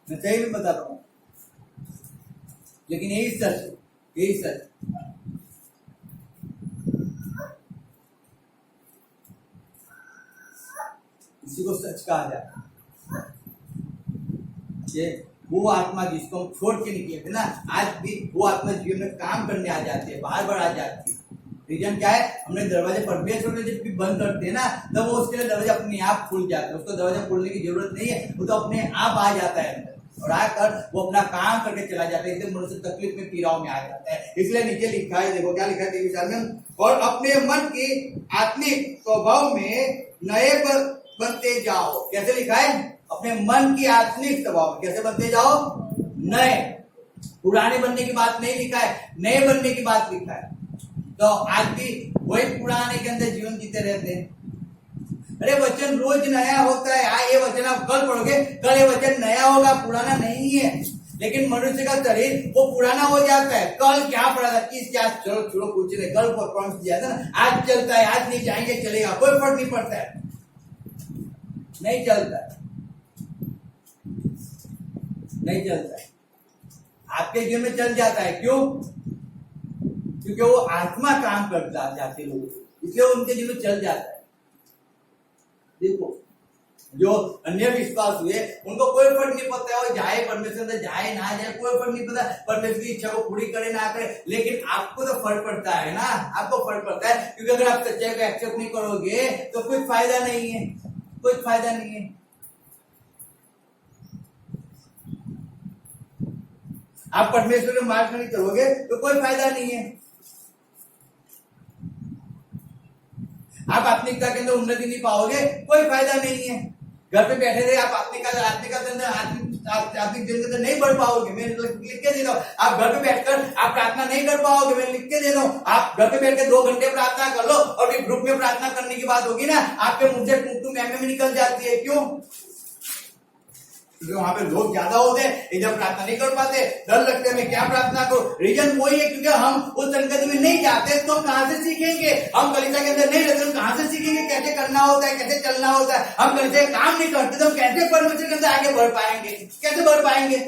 मैं सही में बता रहा हूं, लेकिन यही सच है, यही सच। इसी को सच कहा जाता है। ये वो आत्मा जिसको हम छोड़ के निकले थे ना, आज भी वो आत्मा जीवन में काम करने आ जाती है, बार बार आ जाती है। रीजन क्या है? हमने दरवाजे परमेश्वर ने जब भी बंद करते हैं ना, तब वो उसके लिए दरवाजा अपने आप खुल जाता है। उसको दरवाजा खोलने की जरूरत नहीं है, वो तो अपने आप आ जाता है अंदर, और आकर वो अपना काम करके चला जाता है। इसलिए मनुष्य तकलीफ में, पीड़ाओं में आ जाता है। इसलिए नीचे लिखा है, देखो क्या लिखा है 23 में, और अपने मन की आत्मिक स्वभाव में नए बनते जाओ। कैसे लिखा है? अपने मन की आत्मिक स्वभाव कैसे बनते जाओ? नए। पुराने बनने की बात नहीं लिखा है, नए बनने की बात लिखा है। तो आज भी वही पुराने के अंदर जीवन जीते रहते हैं। अरे वचन रोज नया होता है। हाँ, ये वचन आप कल पढ़ोगे, कल ये वचन नया होगा, पुराना नहीं है। लेकिन मनुष्य का शरीर वो पुराना हो जाता है। कल क्या पढ़ा था, किस क्या, चलो छोड़ो, कुछ नहीं, कल परफॉर्मेंस दिया था ना, आज चलता है, आज नहीं जाएंगे चलेगा, कोई फर्क नहीं पड़ता है, नहीं चलता है, नहीं चलता है। आपके जीवन में चल जाता है। क्यों? क्योंकि वो आत्मा काम करता जाते लोग, इसलिए उनके जीवन में चल जाता है। देखो, जो अन्य विश्वास हुए उनको कोई फर्क नहीं पड़ता है, वो जाए परमेश्वर अंदर जाए ना जाए, कोई फर्क नहीं पड़ता, परमेश्वर की इच्छा को पूरी करे ना करे। लेकिन आपको तो फर्क पड़ता है ना, आपको फर्क पड़ता है, क्योंकि अगर आप सच्चाई को एक्सेप्ट नहीं करोगे तो कोई फायदा नहीं है, कोई फायदा नहीं है। आप परमेश्वर के मार्ग में नहीं चलोगे तो कोई फायदा नहीं है। आप आत्मिकता के अंदर उन्नति नहीं पाओगे, कोई फायदा नहीं है। घर पे बैठे रहे आप आत्मिक जीवन के अंदर नहीं बढ़ पाओगे। मैं लिख के दे रहा हूं, आप घर पे बैठकर आप प्रार्थना नहीं कर पाओगे। मैं लिख के दे रहा हूं, आप घर पे बैठकर 2 घंटे प्रार्थना कर लो, और फिर ग्रुप में प्रार्थना करने की बात होगी ना, आपके मुंह से टूम में निकल जाती है। क्यों? क्योंकि वहां पे लोग ज्यादा होते हैं, इधर प्रार्थना नहीं कर पाते, डर लगता है मैं क्या प्रार्थना करूं। रीजन वही है, क्योंकि हम उस संगत में नहीं जाते, तो हम कहां से सीखेंगे? हम कलीसिया के अंदर नहीं रहते, हम कहां से सीखेंगे कैसे करना होता है, कैसे चलना होता है? हम कलीसिया काम नहीं करते, तो हम कैसे परमेश्वर के अंदर आगे बढ़ पाएंगे? कैसे बढ़ पाएंगे?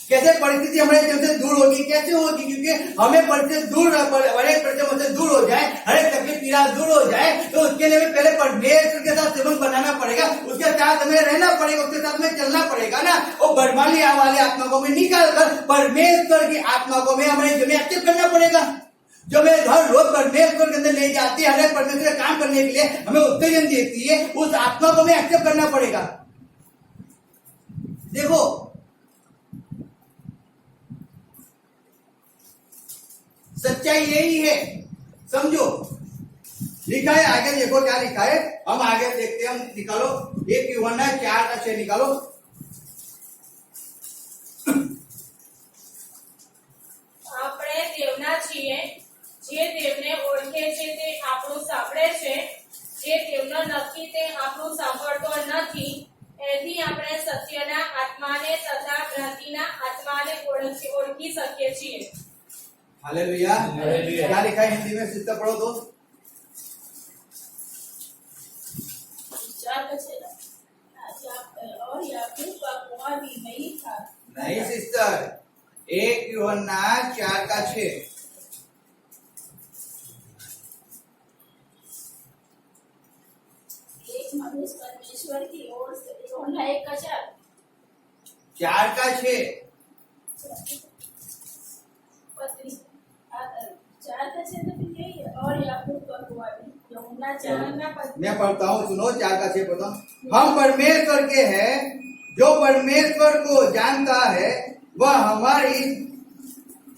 कैसे परिस्थिति हमारे जीवन से दूर होगी? कैसे होगी? क्योंकि हमें परिस्थिति दूर, हरेक परिस्थिति से दूर हो जाए, हरेक तकलीफ पीड़ा दूर हो जाए, तो उसके लिए पहले परमेश्वर के साथ संबंध बनाना पड़ेगा, उसके साथ हमें रहना पड़ेगा, उसके साथ हमें चलना पड़ेगा ना। वो बरमाली वाले आत्मा को हमें निकाल कर परमेश्वर की आत्मा को हमें हमारे जीवन में एक्टिव करना पड़ेगा, जो हमें हर रोज परमेश्वर के अंदर ले जाती है, हर परमेश्वर का काम करने के लिए हमें उत्तेजन देती है। उस आत्मा को हमें एक्टिव करना पड़ेगा। देखो, सच्चाई यही है, समझो। लिखा है आगे, देखो क्या लिखा है, हम आगे देखते हैं। हम निकालो 1 यूहन्ना 4:6 निकालो। આપણે દેવના છીએ, જે દેવને ઓળખે છે તે આપણું સાંભળે છે, જે દેવનો નથી તે આપણું સાંભળતો નથી। એથી આપણે સત્યના આત્માને તથા ભ્રાંતિના આત્માને ઓળખી શકીએ છીએ। हालेलुया। क्या लिखा है हिंदी में? सिस्टर पढ़ो तो। और याकूब का कुआं भी नहीं था। नहीं सिस्टर, 1 यूहन्ना 4:6। एक मनुष्य परमेश्वर की ओर से, यूहन्ना 1:4। 4:6 और याकूब का कुआं भी, यूहन्ना 4:5। मैं पढ़ता हूँ, सुनो। 4:6 पढ़ता हूँ। हम परमेश्वर के हैं, जो परमेश्वर को जानता है वह हमारी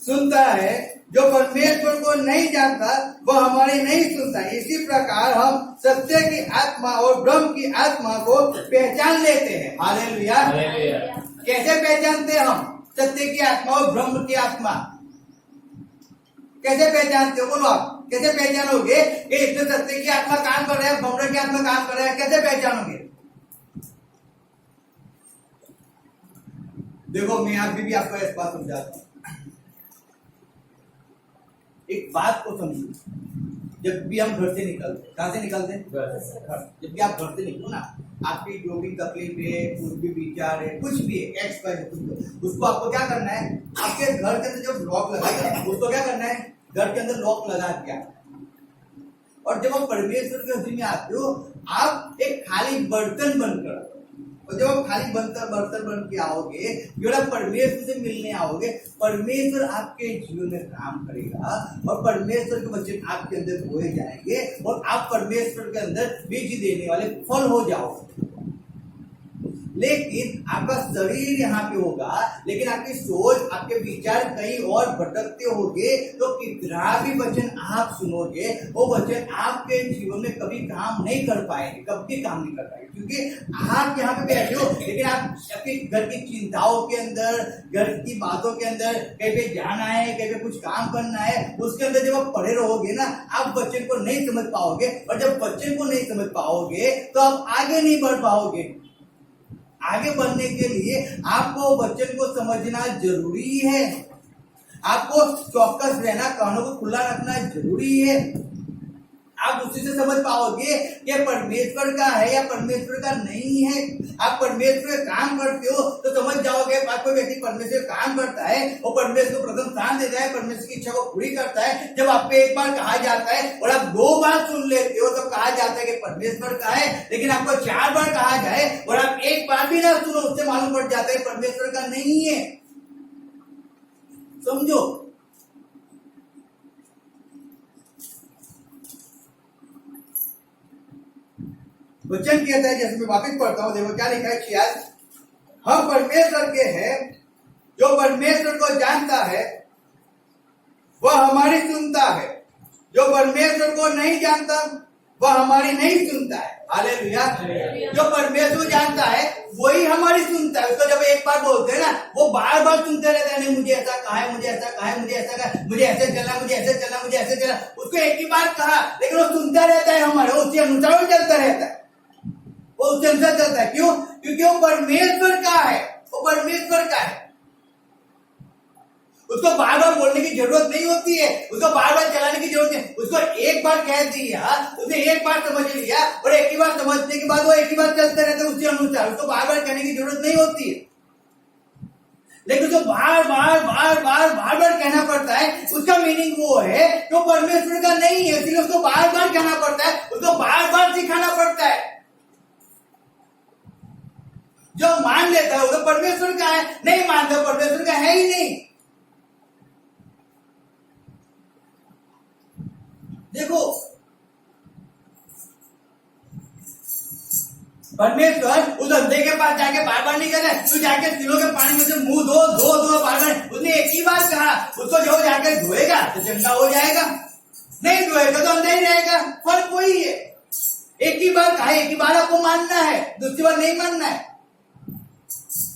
सुनता है, जो परमेश्वर को नहीं जानता वह हमारी नहीं सुनता। इसी प्रकार हम सत्य की आत्मा और ब्रह्म की आत्मा को पहचान लेते हैं। हालेलुया। हालेलुया। कैसे पहचानते हैं हम सत्य की आत्मा और ब्रह्म की आत्मा? कैसे पहचानते हो? बोलो आप कैसे पहचानोगे कि इसमें सत्य की आत्मा काम कर रहा है, ब्रह्म की आत्मा काम कर रहा है? कैसे पहचानोगे? देखो मैं अभी भी आपको इस बात समझाता हूं। एक बात को समझो, जब भी हम घर से निकलते, कहां से निकलते हैं? जब भी आप घर से निकलो ना, आपकी जो भी तकलीफ है, कुछ भी विचार है, कुछ भी है, एक्स वाई उसको आपको क्या करना है? आपके घर के अंदर जो लॉक लगाया उसको क्या करना है? घर के अंदर लॉक लगा दिया। और जब आप परमेश्वर के हजूरी में आते हो, आप एक खाली बर्तन बनकर, और जब आप खाली बर्तन बन के आओगे, जब आप परमेश्वर से मिलने आओगे, परमेश्वर आपके जीवन में काम करेगा और परमेश्वर के वचन आपके अंदर बोए जाएंगे और आप परमेश्वर के अंदर बीज देने वाले फल हो जाओगे। लेकिन आपका शरीर यहाँ पे होगा, लेकिन आपकी सोच, आपके विचार कहीं और भटकते होंगे, तो कितना भी वचन आप सुनोगे, वो वचन आपके जीवन में कभी काम नहीं कर पाएंगे, कभी काम नहीं कर पाएंगे। क्योंकि आप यहाँ पे बैठे हो, लेकिन आप अपने घर की चिंताओं के अंदर, घर की बातों के अंदर, कहीं पे जाना है, कहीं पे कुछ काम करना है, उसके अंदर जब आप पड़े रहोगे ना, आप वचन को नहीं समझ पाओगे। और जब वचन को नहीं समझ पाओगे तो आप आगे नहीं बढ़ पाओगे। आगे बढ़ने के लिए आपको वचन को समझना जरूरी है, आपको चौकस रहना, कानों को खुला रखना जरूरी है। आप उसी से समझ पाओगे कि परमेश्वर का है या परमेश्वर का नहीं है। आप परमेश्वर का काम करते हो तो समझ जाओगे। कोई व्यक्ति परमेश्वर काम करता है, वो परमेश्वर को प्रथम स्थान देता है, परमेश्वर की इच्छा को पूरी करता है। जब आपको एक बार कहा जाता है और आप 2 बार सुन लेते हो तो कहा जाता है कि परमेश्वर का है, लेकिन आपको 4 बार कहा जाए और आप एक बार भी ना सुनो, उससे मालूम पड़ जाता है परमेश्वर का नहीं है। समझो, वचन कहता है, जैसे मैं वापस पढ़ता हूं, देखो क्या लिखा है 46, हम परमेश्वर के हैं, जो परमेश्वर को जानता है वह हमारी सुनता है, जो परमेश्वर को नहीं जानता वह हमारी नहीं सुनता है। हालेलुया। जो परमेश्वर जानता है वही हमारी सुनता है। उसको जब एक बार बोलते हैं ना, वो बार बार सुनते रहता है, नहीं मुझे ऐसा कहा है, मुझे ऐसा कहा है, मुझे ऐसा कहा, मुझे ऐसे चलना, मुझे ऐसे चलना, मुझे ऐसे चलना। उसको एक ही बार कहा, लेकिन वो सुनता रहता है, हमारे उसके अनुसार वो चलता रहता है, वो उसके अनुसार चलता है। क्यों? क्योंकि वो परमेश्वर का है, वो परमेश्वर का है। उसको बार बार बोलने की जरूरत नहीं होती है, उसको बार बार चलाने की जरूरत नहीं। उसको एक बार कह दिया, उसने एक बार समझ लिया और एक ही बार समझने के बाद वो एक ही बार चलते रहते उसके अनुसार। उसको बार बार कहने की जरूरत नहीं होती है, लेकिन उसको बार बार कहना पड़ता है। उसका मीनिंग वो है जो परमेश्वर का नहीं है, इसलिए उसको बार बार कहना पड़ता है, उसको बार बार सिखाना पड़ता है। जो मान लेता है वो तो परमेश्वर का है, नहीं मानता परमेश्वर का है ही नहीं। देखो, परमेश्वर उस अंधे के पास जाके बार बार नहीं कह रहा, तू जाके सिलों के पानी में से मुंह धो बार बार। उसने एक ही बार कहा, उसको जो जाके धोएगा तो चंगा हो जाएगा, नहीं धोएगा तो अंधा ही रहेगा। फर्क वही है। एक ही बार कहा, एक ही बार आपको मानना है, दूसरी बार नहीं मानना है।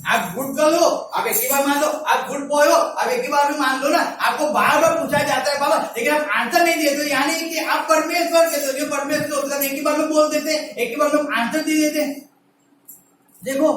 आप झूठ कर लो, आप एक ही बार मान लो, आप झूठ बोलो, आप एक ही बार भी मान लो ना। आपको बार बार पूछा जाता है बाबा, लेकिन आप आंसर नहीं देते, यानी कि आप परमेश्वर के तो जो परमेश्वर होता है, एक ही बार में बोल देते, एक ही बार में आंसर दे देते। देखो,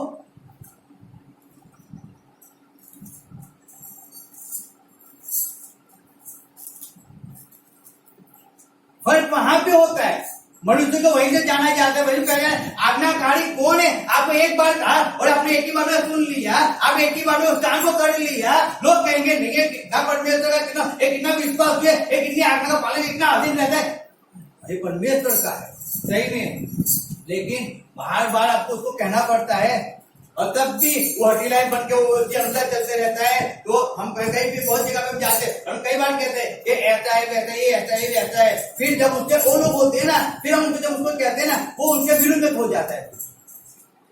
फर्क वहां पे होता है। मनुष्य को वहीं से जाना चाहता है, वही कहेगा आज्ञाकारी कौन है। आपको एक बार कहा और आपने एक ही बार में सुन लिया, आप एक ही बार में उस काम को कर लिया। लोग कहेंगे नहीं है, कितना परमेश्वर का कितना विश्वास है, कितनी आज्ञा का पालन, कितना अधीन रहता है। भाई परमेश्वर का है सही में, लेकिन बार बार आपको उसको कहना पड़ता है। और तब भी वो हटी लाइन बन के वो उसके अंदर चलते रहता है। तो हम कहीं भी बहुत जगह पे जाते हैं, हम कई बार कहते हैं ये ऐसा है, वैसा है, ये ऐसा है, वैसा है। फिर जब उसके वो लोग होते हैं ना, फिर हम जब उसको कहते हैं ना, वो उनके विरुद्ध में हो जाता है।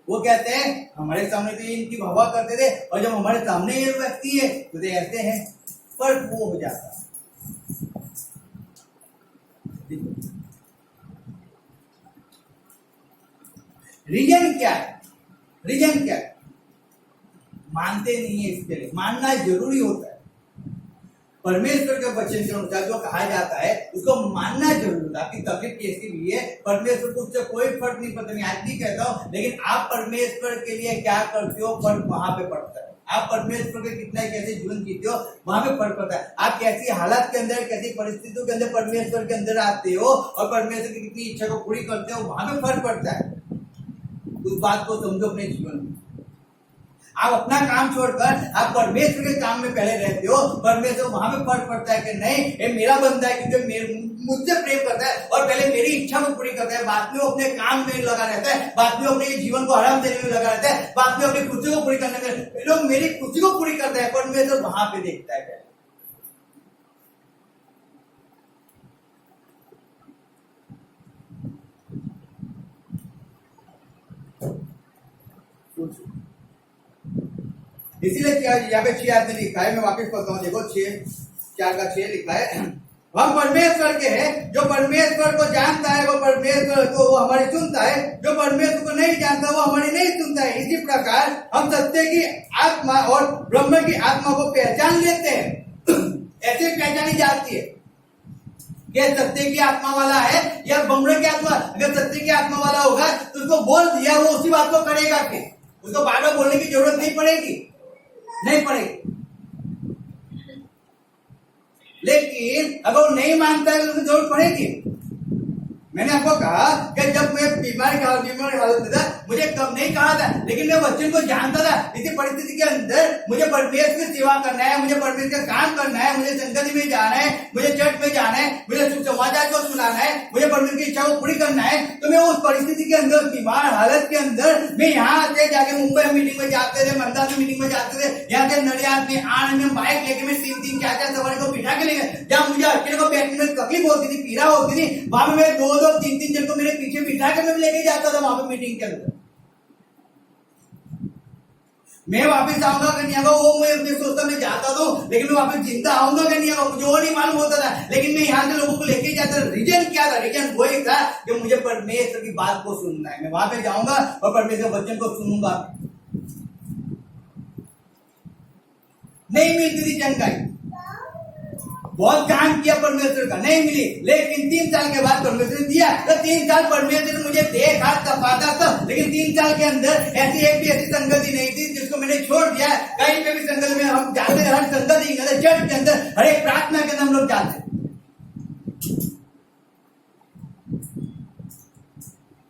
वो कहते हैं हमारे सामने तो इनकी हवा करते थे और जब हमारे सामने ये व्यक्ति है तो ऐसे हैं। पर वो हो जाता है। रीजन क्या है? रीजन क्या है? मानते नहीं है, इसके लिए मानना जरूरी होता है। परमेश्वर के वचन के अनुसार जो कहा जाता है उसको मानना जरूरी होता है। आपकी तकलीफ कैसी भी है, परमेश्वर को उससे कोई फर्क नहीं पड़ता। मैं आज भी कहता हूँ, लेकिन आप परमेश्वर के लिए क्या करते हो, फर्क वहां पे पड़ता है। आप परमेश्वर के कितना कैसे जीवन जीते हो, वहां पे फर्क पड़ता है। आप कैसी हालात के अंदर, कैसी परिस्थितियों के अंदर परमेश्वर के अंदर आते हो और परमेश्वर की कितनी इच्छा को पूरी करते हो, वहां पे फर्क पड़ता है। उस बात को समझो अपने जीवन में। आप अपना काम छोड़कर आप परमेश्वर के काम में पहले रहते हो, परमेश्वर वहां पे फर्क पड़ता है कि नहीं, ये मेरा बंदा है क्योंकि मुझसे प्रेम करता है और पहले मेरी इच्छा को पूरी करता है। बाद में वो अपने काम में लगा रहता है, बाद में अपने जीवन को आराम देने में लगा रहता है, बाद में अपनी खुशी को पूरी करने में, लोग मेरी खुशी को पूरी करता है, परमेश्वर वहां पे देखता है। इसीलिए क्या यहाँ पे 6 आदमी लिखा है, मैं वापस पढ़ता हूँ, देखो 6:4 लिखा है, हम परमेश्वर के हैं, जो परमेश्वर को जानता है वो परमेश्वर को वो हमारी सुनता है, जो परमेश्वर को नहीं जानता वो हमारी नहीं सुनता है। इसी प्रकार हम सत्य की आत्मा और ब्रह्म की आत्मा को पहचान लेते हैं। ऐसे पहचानी जाती है कि सत्य की आत्मा वाला है या ब्रह्म की आत्मा। अगर सत्य की आत्मा वाला होगा तो उसको बोल दिया, वो उसी बात को करेगा, फिर उसको बार बार बोलने की जरूरत नहीं पड़ेगी। लेकिन अगर वो नहीं मानता है तो उसको जरूरत पड़ेगी। मैंने आपको कहा कि जब मैं बीमार हालत में था, मुझे कब नहीं कहा था, लेकिन मैं वचन को जानता था। इसी परिस्थिति के अंदर मुझे परमेश्वर की सेवा करना है, मुझे परमेश्वर का काम करना है, मुझे संगति में जाना है, मुझे चर्च में जाना है, मुझे समाचार को सुनाना है, मुझे परमेश्वर की इच्छा को पूरी करना है। तो मैं उस परिस्थिति के अंदर, बीमार हालत के अंदर, मैं यहाँ से जाके मुंबई मीटिंग में जाते थे, मंदा में मीटिंग में जाते थे, यहाँ से नडियाद में आनंद में बाइक लेके मैं 3-3, 4-4 सवारी को बिठा के लेके, जहाँ मुझे अकेले को बैठने में तकलीफ होती थी, पीड़ा होती थी, वहां में मैं 2-2, 3-3 जन को मेरे पीछे बिठा के मैं लेके जाता था वहां पे मीटिंग के अंदर। मैं वापस आऊंगा कि नहीं आऊंगा वो मैं सोचता, मैं जाता तो, लेकिन मैं वापस जिंदा आऊंगा कि नहीं आऊंगा मुझे वो नहीं मालूम होता था। लेकिन मैं यहाँ से लोगों को लेके जाता था। रीजन क्या था? रीजन वही था कि मुझे परमेश्वर की बात को सुनना है। मैं वहां पे जाऊंगा और परमेश्वर वचन को सुनूंगा। नहीं मिलती थी जानकारी, बहुत काम किया परमेश्वर का, नहीं मिली, लेकिन 3 साल के बाद परमेश्वर ने दिया। तो 3 साल परमेश्वर ने मुझे देखा, तपाता था, लेकिन 3 साल के अंदर ऐसी संगति नहीं थी जिसको मैंने छोड़ दिया। कहीं पे भी संगति में हम जाते, हर संगति के अंदर, चर्च के अंदर, हर एक प्रार्थना के अंदर हम लोग जाते,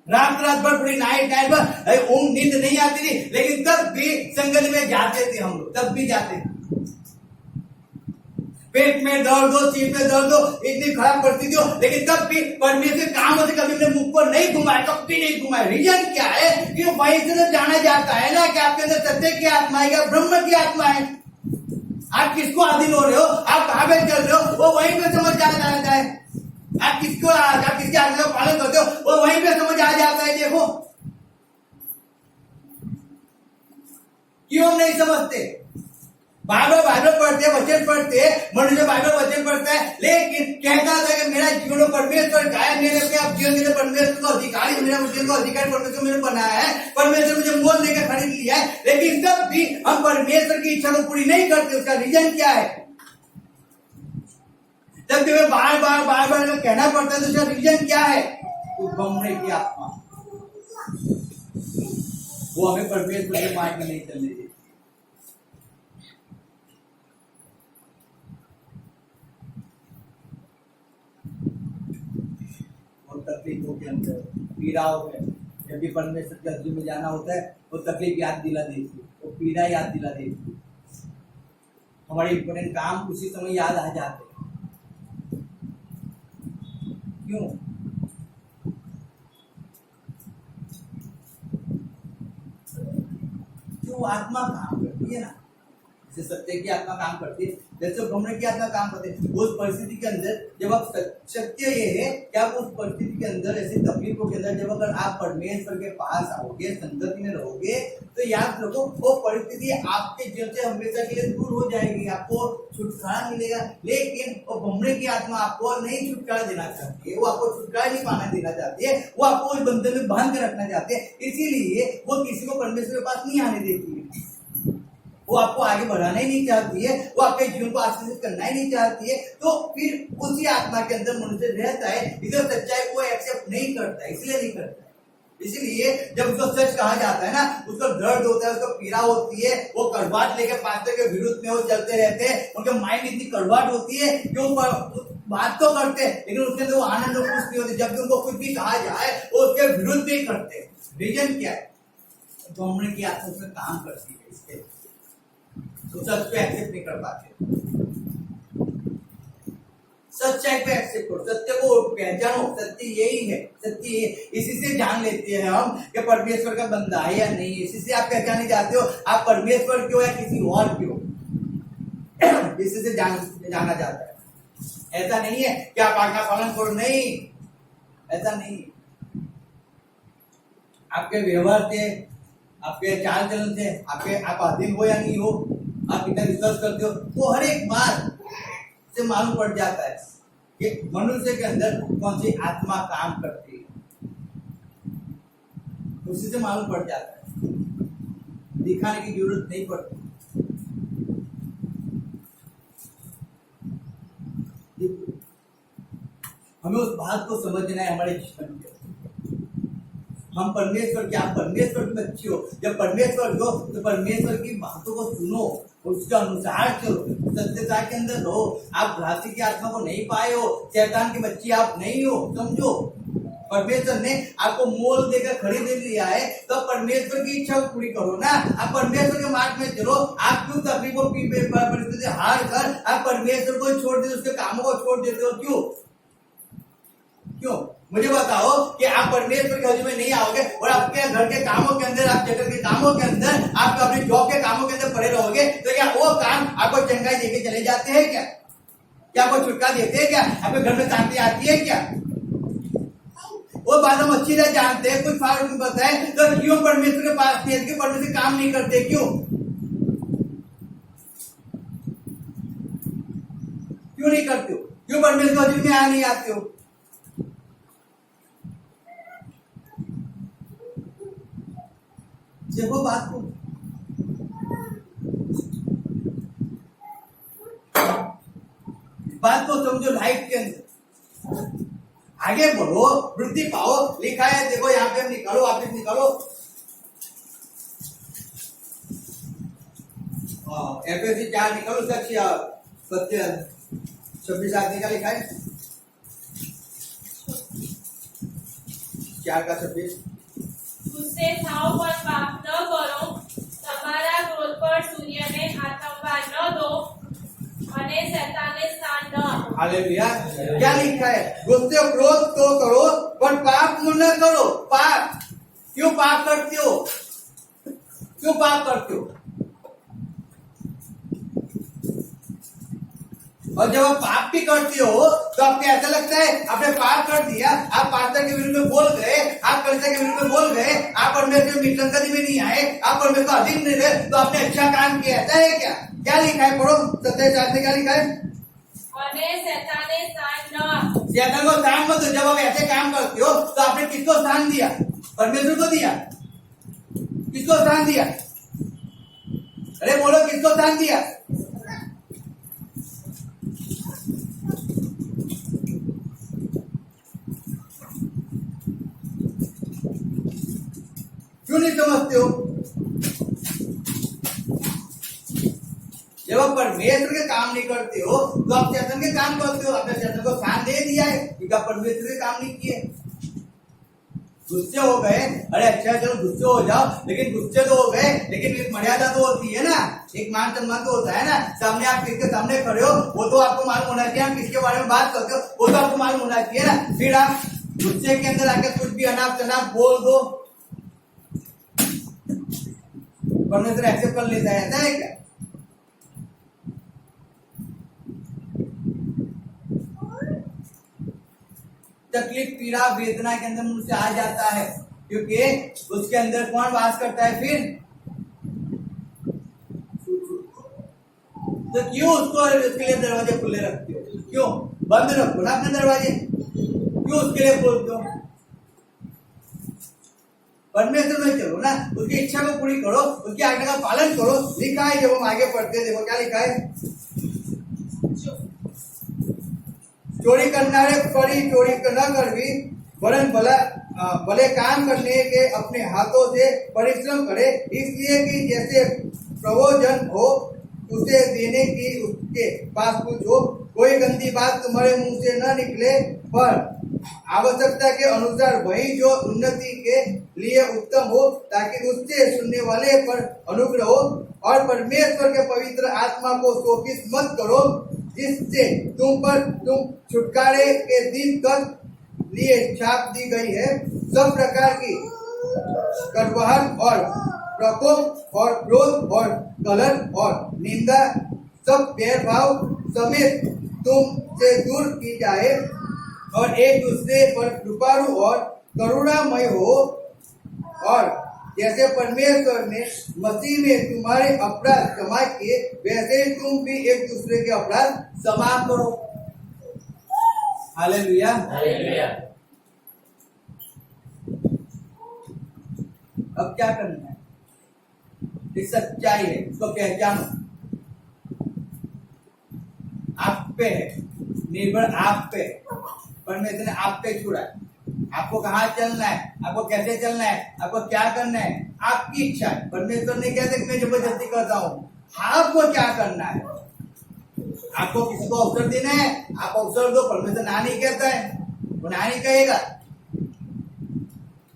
रात भर पूरी नाइट भर नींद नहीं आती थी, लेकिन तब भी संगति में जाते थे हम लोग, तब भी जाते थे। पेट में दर्द हो, सीट में दर्द हो, इतनी खराब परिस्थिति हो, लेकिन तब भी परमेश्वर काम से कभी अपने मुख को नहीं घुमाया, कभी नहीं घुमाया। रीजन क्या है? कि वहीं से तो जाना जाता है ना कि आपके अंदर सत्य की आत्मा है या ब्रह्म की आत्मा है। आप किसको अधीन हो रहे हो, आप कहां पे चल रहे हो, वो वहीं पे समझ आ जाता है। आप किसके आज्ञा का पालन करते हो, वो वहीं पे समझ आ जाता है। देखो क्यों नहीं समझते? बाइबल पढ़ते, वचन पढ़ते, मनुष्य बाइबल वचन पढ़ता है, लेकिन कहता था कि मेरा जीवन परमेश्वर का है, मेरे अपने जीवन के लिए परमेश्वर का अधिकारी, मेरा जीवन का अधिकारी परमेश्वर मैंने बनाया है, परमेश्वर मुझे मोल लेकर खरीद लिया है, लेकिन तब भी हम परमेश्वर की इच्छा को पूरी नहीं करते। उसका रीजन क्या है? जब तुम्हें बार बार कहना पड़ता है तो उसका रीजन क्या है? तो बमरे की आत्मा, वो हमें परमेश्वर के मार्ग में नहीं चलने देती। तकलीफों के अंदर, पीड़ाओं में, जब भी परमेश्वर के हजूर में जाना होता है, वो तकलीफ याद दिला देती है, वो पीड़ा याद दिला देती है। हमारे इंपोर्टेंट काम उसी समय याद आ जाते हैं। क्यों? क्यों? आत्मा काम करती है ना। जैसे सत्य की आत्मा काम करती है, जैसे ब्रह्म की आत्मा काम करती है। उस परिस्थिति के अंदर जब आप सत्य ये है कि आप उस परिस्थिति के अंदर ऐसी तकलीफों के अंदर जब अगर आप परमेश्वर के पास आओगे, संगति में रहोगे, तो याद रखो वो परिस्थिति आपके जीवन से हमेशा के लिए दूर हो जाएगी, आपको छुटकारा मिलेगा। लेकिन वो ब्रह्म की आत्मा आपको नहीं छुटकारा देना चाहती है, वो आपको छुटकारा नहीं पाना देना चाहती है, वो आपको उस बंधन में बांध के रखना चाहते हैं। इसीलिए वो किसी को परमेश्वर के पास नहीं आने देती है, वो आपको आगे बढ़ाना ही नहीं चाहती है, वो आपके जीवन को आशीषित करना ही नहीं चाहती है। तो फिर उसी आत्मा के अंदर मनुष्य रहता है, इधर सच्चाई को एक्सेप्ट नहीं करता है, इसलिए नहीं करता है। इसलिए जब उसको सच कहा जाता है ना, उसको दर्द होता है, उसको पीड़ा होती है, वो कड़वाहट लेके पास्टर के विरुद्ध में वो चलते रहते हैं, उनके माइंड इतनी कड़वाहट होती है कि वो बात तो करते हैं लेकिन उसके अंदर वो आनंद और खुश नहीं होती। जब भी उनको कुछ भी कहा जाए वो उसके विरुद्ध में ही करते हैं। रीजन क्या है? ब्रह्म की आत्मा उसमें काम करती है, इसके तो सच को एक्सेप्ट नहीं कर पाते, सच्चाई को एक्सेप्ट करो, सत्य को पहचानो, सत्य यही है, सत्य ये इसी से जान लेते हैं हम कि परमेश्वर का बंदा है या नहीं है। इसी से आप पहचाने जाते हो आप परमेश्वर क्यों या किसी और क्यों, इसी से जाना जाता है। ऐसा नहीं है कि आप आज्ञा पालन करो, नहीं, ऐसा नहीं। आपके व्यवहार से, आपके चाल चलन से, आप अधीन हो या नहीं हो, आप कितना विश्वास करते हो, वो हर एक बात से मालूम पड़ जाता है कि मनुष्य के अंदर कौन सी आत्मा काम करती है, उसी से मालूम पड़ जाता है, दिखाने की जरूरत नहीं पड़ती। हमें उस बात को समझना है हमारे जीवन में, हम परमेश्वर के, आप परमेश्वर के बच्चे हो, जब परमेश्वर हो तो परमेश्वर की बातों को सुनो, उसके अनुसार चलो, सत्यता के अंदर रहो। आप घासी की आत्मा को नहीं पाए हो, शैतान की बच्ची आप नहीं हो, समझो। परमेश्वर ने आपको मोल देकर खरीद लिया है, तो परमेश्वर की इच्छा को पूरी करो ना। आप परमेश्वर के मार्ग में चलो। आप क्यों तकलीफों की परिस्थिति हार कर आप परमेश्वर को छोड़ देते, उसके कामों को छोड़ देते हो? क्यों? मुझे बताओ कि आप परमेश्वर के हजूर में नहीं आओगे और आपके घर के कामों के अंदर, आप जगत के कामों के अंदर, आप अपने जॉब के कामों के अंदर पड़े रहोगे, तो क्या वो काम आपको चंगाई देके चले जाते हैं क्या? क्या आपको छुटकारा देते हैं क्या? आपके घर में शांति आती है क्या? वो बात हम अच्छी तरह जानते हैं, कुछ फार पता है, तो क्यों परमेश्वर के पास परमेश्वर काम नहीं करते? क्यों नहीं करते हो? क्यों परमेश्वर के हजूर में आ नहीं आते हो? देखो बात को समझो लाइफ के अंदर, आगे बढ़ो, वृद्धि पाओ। लिखा है, देखो यहाँ पे निकालो, वापिस निकालो, एफएससी 4 निकालो, सत्य 26 आदमी का लिखा है, 4 का 26। ગુસ્સે થાઓ પણ પાપ ન કરો, તમારા ક્રોધ પર સૂર્યને આતંકવા ન દો અને શૈતાનને સ્થાન ન આપો। हालेलुया। क्या लिखा है? गुस्से क्रोध तो करो पर पाप न करो। पाप क्यों पाप करते हो? क्यों पाप करते हो? और जब आप पाप भी करते हो तो आपको ऐसा लगता है आपने पाप कर दिया, आप पास्टर के विरुद्ध में बोल गए, आप कलीसिया के विरुद्ध में बोल गए, आप परमेश्वर की संगति में नहीं आए, आप परमेश्वर अधीन नहीं रहे, तो आपने अच्छा काम किया। ऐसा है क्या? क्या लिखा है? पढ़ो, 27 में क्या लिखा है? અને શૈતાનને સ્થાન ન આપો। शैतान को स्थान मत दो। जब आप ऐसे काम करते हो तो आपने किसको स्थान दिया? परमेश्वर को दिया। किसको स्थान दिया? अरे बोलो, किसको स्थान दिया? क्यों नहीं समझते हो? जब आप परमेश्वर के काम नहीं करते हो तो आप शैतान के काम करते हो। आपने शैतान को स्थान दे दिया है क्योंकि आप परमेश्वर के काम नहीं किए। गुस्से हो गए, अरे अच्छा चलो गुस्से हो जाओ, लेकिन गुस्से तो हो गए, लेकिन एक मर्यादा तो होती है ना, एक मान सम्मान तो होता है ना। सामने आप किसके सामने खड़े हो वो तो आपको मालूम होना चाहिए, आप किसके बारे में बात करते हो वो तो आपको मालूम होना चाहिए ना। फिर आप गुस्से के अंदर आके कुछ भी अनाप शनाप बोल दो, परमेश्वर एक्सेप्ट कर लेता है? ऐसा है क्या? तकलीफ पीड़ा वेदना के अंदर मुझसे आ जाता है, क्योंकि उसके अंदर कौन वास करता है फिर? तो क्यों उसको उसके लिए दरवाजे खुले रखते हो? क्यों बंद रखो ना अपने दरवाजे, क्यों उसके लिए खोलते हो? परमेश्वर में चलो ना, उसकी इच्छा को पूरी करो, उसकी आज्ञा का पालन करो। लिखा है, जब हम आगे पढ़ते हैं देखो क्या लिखा है, चोरी करनारे पड़ी चोरी न करवी, वरन भले काम करने के अपने हाथों से परिश्रम करे, इसलिए कि जैसे प्रयोजन हो उसे देने की उसके पास कुछ हो। कोई गंदी बात तुम्हारे मुंह से न निकले, पर आवश्यकता के अनुसार वही जो उन्नति के लिए उत्तम हो, ताकि उससे सुनने वाले पर अनुग्रह हो। और परमेश्वर के पवित्र आत्मा को शोकित मत करो, जिससे तुम छुटकारे के दिन तक लिए छाप दी गई है। सब प्रकार की कड़वाहट और प्रकोप और क्रोध और कलह और निंदा सब भेदभाव समेत तुमसे दूर की जाए, और एक दूसरे पर कृपालु और करुणामय हो। और जैसे परमेश्वर ने मसीह में तुम्हारे अपराध क्षमा किए, वैसे ही तुम भी एक दूसरे के अपराध क्षमा करो। Hallelujah, hallelujah. अब क्या करना है? ये सच्चाई है, इसको पहचानो। आप पे है, निर्भर आप पे। परमेश्वर ने आप पे छोड़ा है। आपको कहाँ चलना है, आपको कैसे चलना है, आपको क्या करना है, आपकी इच्छा है। परमेश्वर ने कहते कि मैं जबरदस्ती करता हूँ, आपको क्या करना है। आपको किसी को अवसर देना है, आप अवसर दो। परमेश्वर ना नहीं कहता है, वो ना नहीं कहेगा,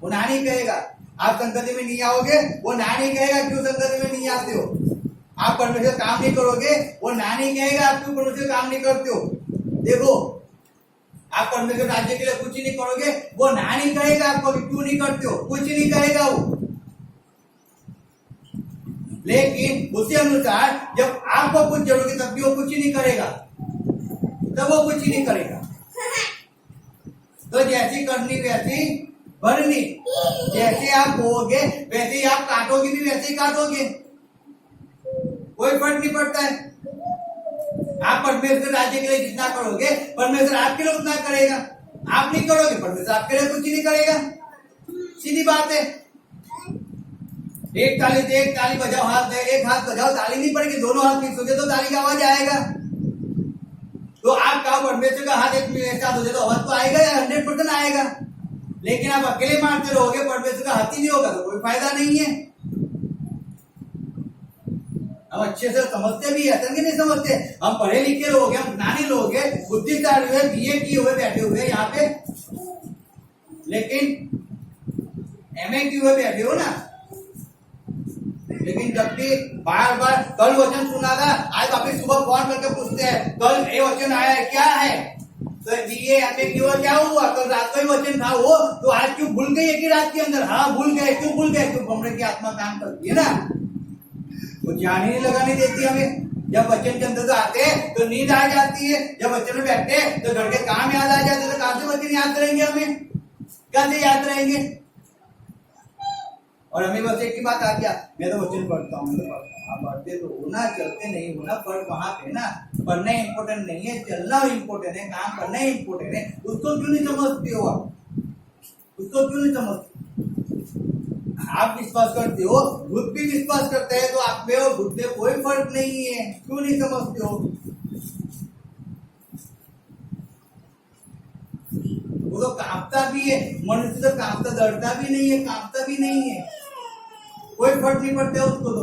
वो ना नहीं कहेगा। आप संगति में नहीं आओगे, वो ना नहीं कहेगा क्यों संगति में नहीं आते हो। आप परमेश्वर काम नहीं करोगे, वो ना नहीं कहेगा आप क्यों परमेश्वर काम नहीं करते हो। देखो, आप परमेश्वर राज्य के लिए कुछ ही नहीं करोगे, वो ना नहीं कहेगा आपको कि क्यों नहीं करते हो, कुछ ही नहीं कहेगा वो। लेकिन उसी अनुसार जब आपको कुछ जरूरत तब भी वो कुछ ही नहीं करेगा, तब वो कुछ ही नहीं करेगा। तो जैसी करनी वैसी भरनी, जैसे आप बोओगे वैसे ही आप काटोगे, भी वैसे ही काटोगे, कोई फर्क नहीं पड़ता है। आप परमेश्वर राज्य के लिए जितना करोगे, परमेश्वर आपके लिए उतना करेगा। आप नहीं करोगे, परमेश्वर आपके लिए कुछ ही नहीं करेगा। सीधी बात है। एक ताली दे, एक ताली बजाओ, हाथ दे, एक हाथ बजाओ, ताली नहीं पड़ेगी, दोनों हाथ मिक्स हो जाए तो ताली का आवाज आएगा। तो आप कहो परमेश्वर का हाथ एक साथ हो जाए तो आवाज तो आएगा, 100% आएगा। लेकिन आप अकेले मारते रहोगे, परमेश्वर का हाथ ही नहीं होगा तो कोई फायदा नहीं है। हम अच्छे से समझते भी है, नहीं समझते। हम पढ़े लिखे लोग हैं, हम ज्ञानी लोग हैं, बुद्धिशाली हुए, बीए किए हुए बैठे हुए यहाँ पे, लेकिन एमए किए हुए बैठे हो ना। लेकिन जब भी बार बार कल वचन सुना था, आज वापिस सुबह फोन करके पूछते हैं कल ये वचन आया है क्या है, तो बीए एमए किए हुआ क्या हुआ, कल रात को ही वचन था वो, तो आज क्यों भूल गई कि रात के अंदर? हाँ भूल गए। क्यों भूल गए? क्यों हमने की आत्मा काम करती है ना, वो ध्यान ही नहीं लगाने देती हमें। जब वचन के अंदर तो आते हैं तो नींद आ जाती है, जब वचन में बैठते हैं तो घर के काम याद आ जाते हैं। तो कहां से वचन याद रहेंगे हमें, कैसे याद रहेंगे? और हमें बस एक ही बात आ गया, मैं तो वचन पढ़ता हूँ, मैं तो पढ़ता हूँ। आप पढ़ते तो होना, चलते नहीं होना, पर वहां पे ना पढ़ना इम्पोर्टेंट नहीं है, चलना इम्पोर्टेंट है, काम करना इम्पोर्टेंट है। उसको क्यों नहीं समझते हो आप? उसको क्यों नहीं समझते? आप विश्वास करते हो, भूत भी विश्वास करते हैं, तो आप में और भूत में कोई फर्क नहीं है। क्यों नहीं समझते हो? वो तो कांपता भी है, मनुष्य तो कांपता, डरता भी नहीं है, कांपता भी नहीं है, कोई फर्क नहीं पड़ता है उसको। तो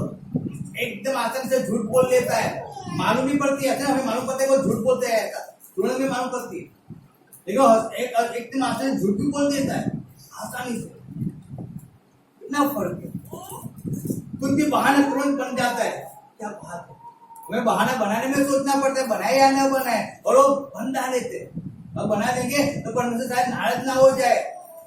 एकदम आसानी से झूठ बोल लेता है, मालूम नहीं पड़ती है। हमें मालूम पड़ता है वो झूठ बोलते हैं, तुरंत में मालूम पड़ती है, लेकिन एकदम आसानी से झूठ भी बोल देता है, आसानी से। कितना फर्क है, कुछ भी बहाना तुरंत बन जाता है। क्या बात है, हमें बहाना बनाने में सोचना पड़ता है, बनाए या ना बनाए, और वो बना देते हैं। अब बना देंगे तो परमेश्वर शायद नाराज ना हो जाए,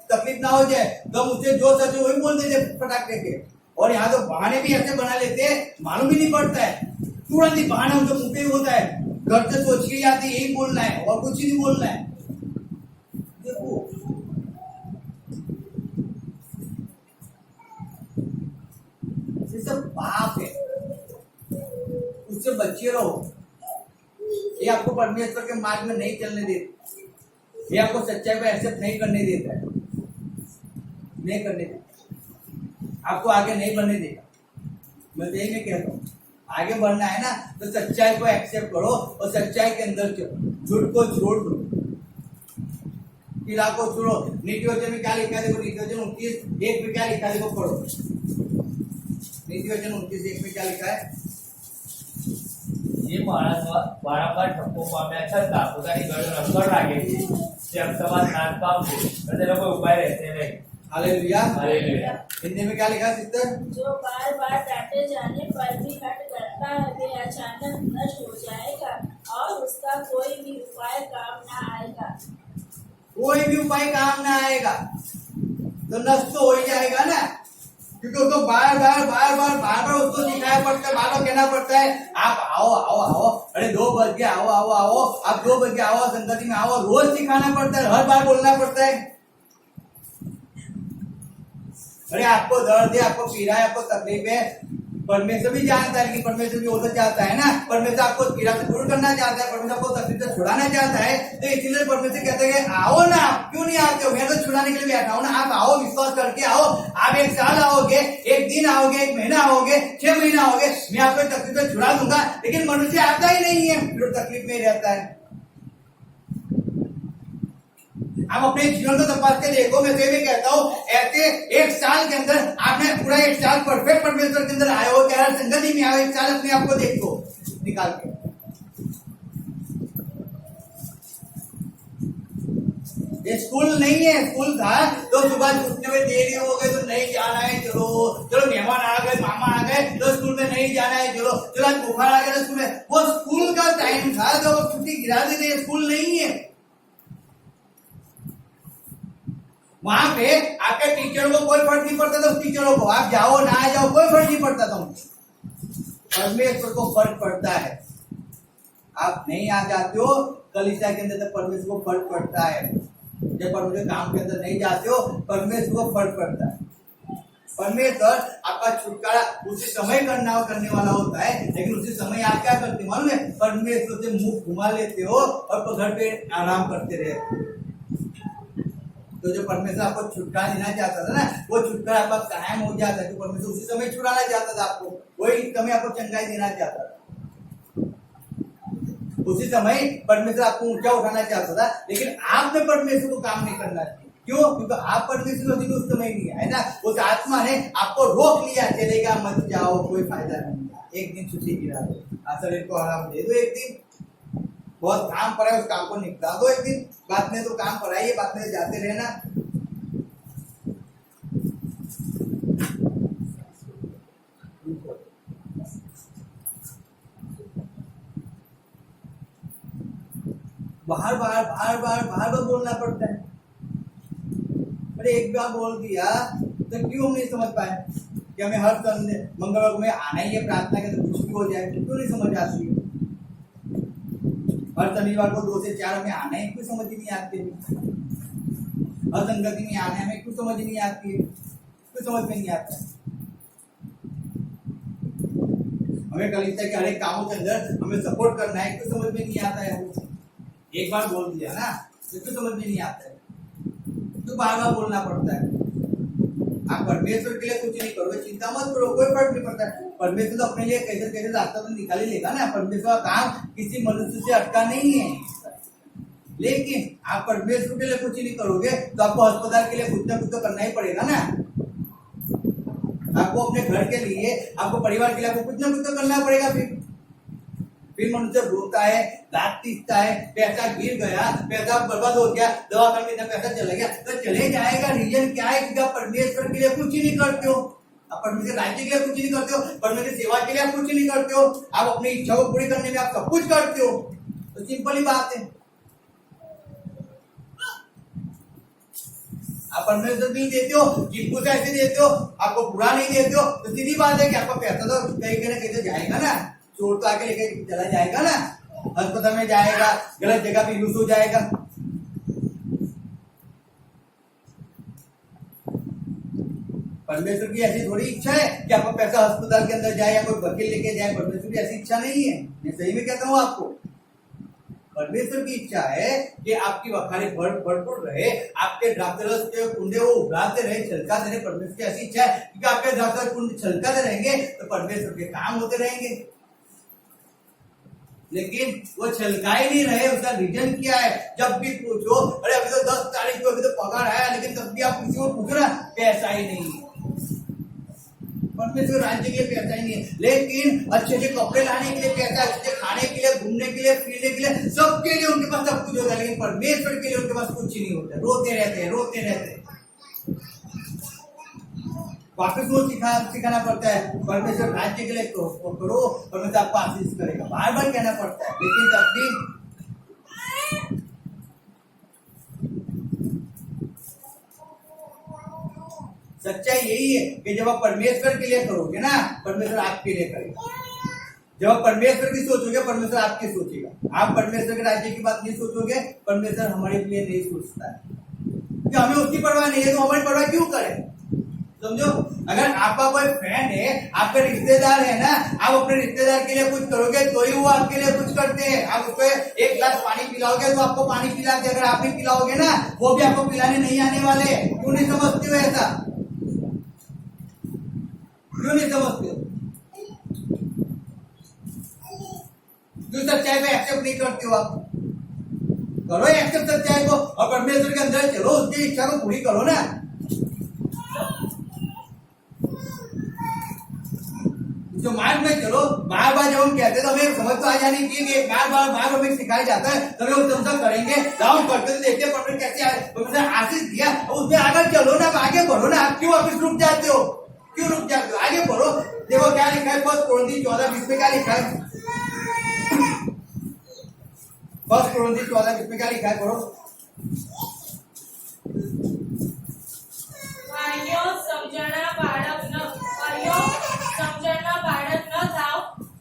तकलीफ ना हो जाए, तो हम उससे जो सच है वही बोल देते फटाक देके। और यहाँ तो बहाने भी ऐसे बना लेते हैं, मालूम ही नहीं पड़ता है, तुरंत ही बहाना उनके मुंह पे ही होता है। घर से सोच के आती यही बोलना है और कुछ ही नहीं बोलना है। देखो बचे रहो। ये आपको परमेश्वर के मार्ग में नहीं चलने देता, ये आपको सच्चाई को एक्सेप्ट नहीं करने देता है, नहीं करने देता, आपको आगे नहीं बढ़ने देगा। मैं तो यही मैं कहता हूँ, आगे बढ़ना है ना तो सच्चाई को एक्सेप्ट करो और सच्चाई के अंदर चलो, झूठ को छोड़ दो, किला को छोड़ो। नीति वचन में क्या लिखा है देखो, नीति वचन 29:1 में क्या लिखा है देखो, पढ़ो। नीति वचन 29:1 में क्या लिखा है? જે માણસ વારંવાર ઠપકો પામ્યા છતાં પોતાની ગળે રંગર લાગે છે તે અકસ્માત નાશ પામશે અને તેનો કોઈ ઉપાય રહેશે નહીં। हालेलुया। हालेलुया। हिंदी में क्या लिखा है सिस्टर? जो बार बार डांटे जाने पर भी हट करता है वे अचानक नष्ट हो जाएगा और उसका कोई भी उपाय काम न आएगा। कोई भी उपाय काम ना आएगा, तो नष्ट तो हो ही जाएगा ना, क्योंकि उसको बार बार उसको दिखाया पड़ता है, बार बार कहना पड़ता है आप आओ आओ आओ, अरे 2 बज गया, आओ आओ आओ, आप 2 बज गया, आओ संगति में आओ, रोज सिखाना पड़ता है, हर बार बोलना पड़ता है। अरे आपको दर्द है, आपको पीड़ा है, आपको तकलीफ है, परमेश्वर भी जानता है, लेकिन परमेश्वर भी वो तो चाहता है ना, परमेश्वर आपको पीड़ा से दूर करना चाहता है, परमेश्वर आपको तकलीफ से छुड़ाना चाहता है, तो इसीलिए परमेश्वर कहते हैं आओ ना, क्यों नहीं आते हो? मैं तो छुड़ाने के लिए बैठा हूं ना, आप आओ, विश्वास करके आओ। आप 1 साल आओगे, 1 दिन आओगे, 1 महीना आओगे, 6 महीना आओगे, मैं आपको तकलीफ से छुड़ा दूंगा, लेकिन मनुष्य आता ही नहीं है, फिर तकलीफ में रहता है। आप अपने जीवन को तपास के देखो, मैं तो भी कहता हूँ ऐसे 1 साल के अंदर आपने पूरा 1 साल परफेक्ट परमेश्वर के अंदर आए हो, क्या संगति में आओ, 1 साल अपने आप को देखो निकाल के। ये स्कूल नहीं है, स्कूल था तो सुबह उठने में देरी हो गई तो नहीं जाना है, चलो चलो मेहमान आ गए, मामा आ गए तो स्कूल में नहीं जाना है, चलो चलो आज बुखार आ गया तो स्कूल में, वो स्कूल का टाइम था तो छुट्टी गिरा देते, स्कूल नहीं है। वहां पे आपके टीचरों को कोई फर्क नहीं पड़ता था, उस टीचरों को आप जाओ ना जाओ कोई फर्क नहीं पड़ता था, परमेश्वर को फर्क पड़ता है। आप नहीं आ जाते हो कलीसिया के अंदर तो परमेश्वर को फर्क पड़ता है, जब परमेश्वर काम के अंदर नहीं जाते हो परमेश्वर को फर्क पड़ता है। परमेश्वर आपका छुटकारा उसी समय करने वाला होता है, लेकिन उसी समय आप क्या करते हो मालूम है? परमेश्वर से मुंह घुमा लेते हो और घर पे आराम करते रहते। तो जो परमेश्वर आपको छुटकारा देना चाहता था ना, वो छुटकारा आपका कायम हो जाता है। तो परमेश्वर उसी समय छुड़ाना चाहता था आपको, वही समय आपको चंगाई देना चाहता था, उसी समय परमेश्वर आपको ऊंचा उठाना चाहता था, लेकिन आपने परमेश्वर को काम नहीं करना चाहिए। क्यों? क्योंकि आप परमेश्वर उस समय नहीं है ना, उस आत्मा ने आपको रोक लिया, चलेगा मत जाओ, कोई फायदा नहीं है, 1 दिन छुट्टी गिरा दो, शरीर को आराम दे दो, 1 दिन बहुत काम पड़ा है उस काम को निपटा दो, 1 दिन बात में तो काम पड़ाइए, बात में जाते रहना। बार बोलना पड़ता है। अरे एक बार बोल दिया तो क्यों नहीं समझ पाए कि हमें हर मंगलवार को में आना ही है प्रार्थना के, तो कुछ भी हो जाए, क्यों नहीं समझ आती है? हर शनिवार को 2 से 4 में आना है, क्यों समझ नहीं आती है? हर संगति में आना है, क्यों समझ नहीं आती है? क्यों समझ में नहीं आता है? हमें कलीसिया के हर एक कामों के अंदर हमें सपोर्ट करना है, क्यों समझ में नहीं आता है? एक बार बोल दिया ना तो क्यों समझ में नहीं आता है? तो बार बोलना पड़ता है। आप परमेश्वर के लिए कुछ नहीं करोगे, चिंता मत करो, कोई फर्क नहीं पड़ता है। परमेश्वर तो अपने लिए कैसे कैसे रास्ता तो निकाल ही लेगा ना, परमेश्वर का काम किसी मनुष्य से अटका नहीं है। लेकिन आप परमेश्वर के लिए कुछ नहीं करोगे तो आपको अस्पताल के लिए कुछ ना कुछ तो करना ही पड़ेगा ना, आपको अपने घर के लिए, आपको परिवार के लिए आपको कुछ ना कुछ तो करना पड़ेगा। फिर मनुष्य रोता है, दांत पीसता है, पैसा गिर गया, पैसा बर्बाद हो गया, दवा करने इतना पैसा चला गया, तो चले जाएगा। रीजन क्या है कि आप परमेश्वर के लिए कुछ ही नहीं करते हो, आप परमेश्वर राज्य के लिए कुछ नहीं करते हो, परमेश्वर की सेवा के लिए आप कुछ नहीं करते हो, आप अपनी इच्छा को पूरी करने में आप सब कुछ करते हो। तो सिंपल ही बात है, आप परमेश्वर भी देते हो, जिनको से ऐसे देते हो, आपको बुरा नहीं देते हो, तो सीधी बात है कि आपका पैसा तो कहीं ना कहीं जाएगा ना, चोर तो आके लेके चला जाएगा ना, अस्पताल में जाएगा, गलत जगह पे यूज हो जाएगा। परमेश्वर की ऐसी थोड़ी इच्छा है कि आपका पैसा अस्पताल के अंदर जाए या कोई वकील लेके जाए। परमेश्वर की ऐसी इच्छा नहीं है, मैं सही में कहता हूँ आपको। परमेश्वर की इच्छा है कि आपकी वखारी भरपूर रहे, आपके द्राक्षरस के कुंडे वो उभराते रहे, छलकाते रहे। परमेश्वर की ऐसी इच्छा है कि आपके द्राक्षरस कुंडे छलकाते रहेंगे तो परमेश्वर के काम होते रहेंगे। लेकिन वो छलकाए नहीं रहे, उसका रीजन क्या है? जब भी पूछो, अरे अभी तो 10 तारीख को, अभी तो पगार आया, लेकिन तब भी आप किसी को पूछ रहे पैसा ही नहीं है। परमेश्वर राज्य के लिए पैसा ही नहीं है, लेकिन अच्छे अच्छे कपड़े लाने के लिए पैसा, अच्छे खाने के लिए, घूमने के लिए, पीने के लिए, सबके लिए उनके पास सब कुछ होता है। लेकिन परमेश्वर के लिए उनके पास कुछ ही नहीं होता। रोते रहते हैं, रोते रहते हैं। वापिस वो सिखाना पड़ता है, परमेश्वर राज्य के लिए करो, परमेश्वर आपको आशीष करेगा, बार बार कहना पड़ता है। लेकिन तब भी सच्चाई यही है कि जब आप परमेश्वर के लिए करोगे ना, परमेश्वर आपके लिए करेगा। जब आप परमेश्वर की सोचोगे, परमेश्वर आपकी सोचेगा। आप परमेश्वर के राज्य की बात नहीं सोचोगे, परमेश्वर हमारे लिए नहीं सोचता है कि हमें उसकी परवाह नहीं है, तो हमारी परवाह क्यों करे? समझो, अगर आपका कोई फ्रेंड है, आपका रिश्तेदार है ना, आप अपने रिश्तेदार के लिए कुछ करोगे तो ही वो आपके लिए कुछ करते हैं। आप उसको 1 गिलास पानी पिलाओगे तो आपको पानी पिलाते, अगर आप नहीं पिलाओगे ना, वो भी आपको पिलाने नहीं आने वाले। क्यों नहीं समझते हो ऐसा? क्यों नहीं समझते हो? क्यों सच्चाई को एक्सेप्ट नहीं करते हो? आप करो एक्सेप्ट सच्चाई को और परमेश्वर के अंदर चलो, उसकी इच्छा को पूरी करो ना। जो मार्ग में चलो, बार बार जब हम कहते हैं तो हमें समझ तो आ जानी चाहिए कि बार बार हमें सिखाया जाता है, तो हमें उस सब करेंगे। गाँव करते तो देखते परमेश्वर कैसे आशीष दिया, उसमें आगे चलो ना, आगे बढ़ो ना। आप क्यों वापिस रुक जाते हो? क्यों रुक जाते हो? आगे बढ़ो। देखो क्या लिखा है 1 कोरिन्थी 14:20 में क्या लिखा है? 1 कोरिन्थी 14:20 में क्या लिखा है? पढ़ो। ભાઈઓ સમજણના બાળક ન થાવ,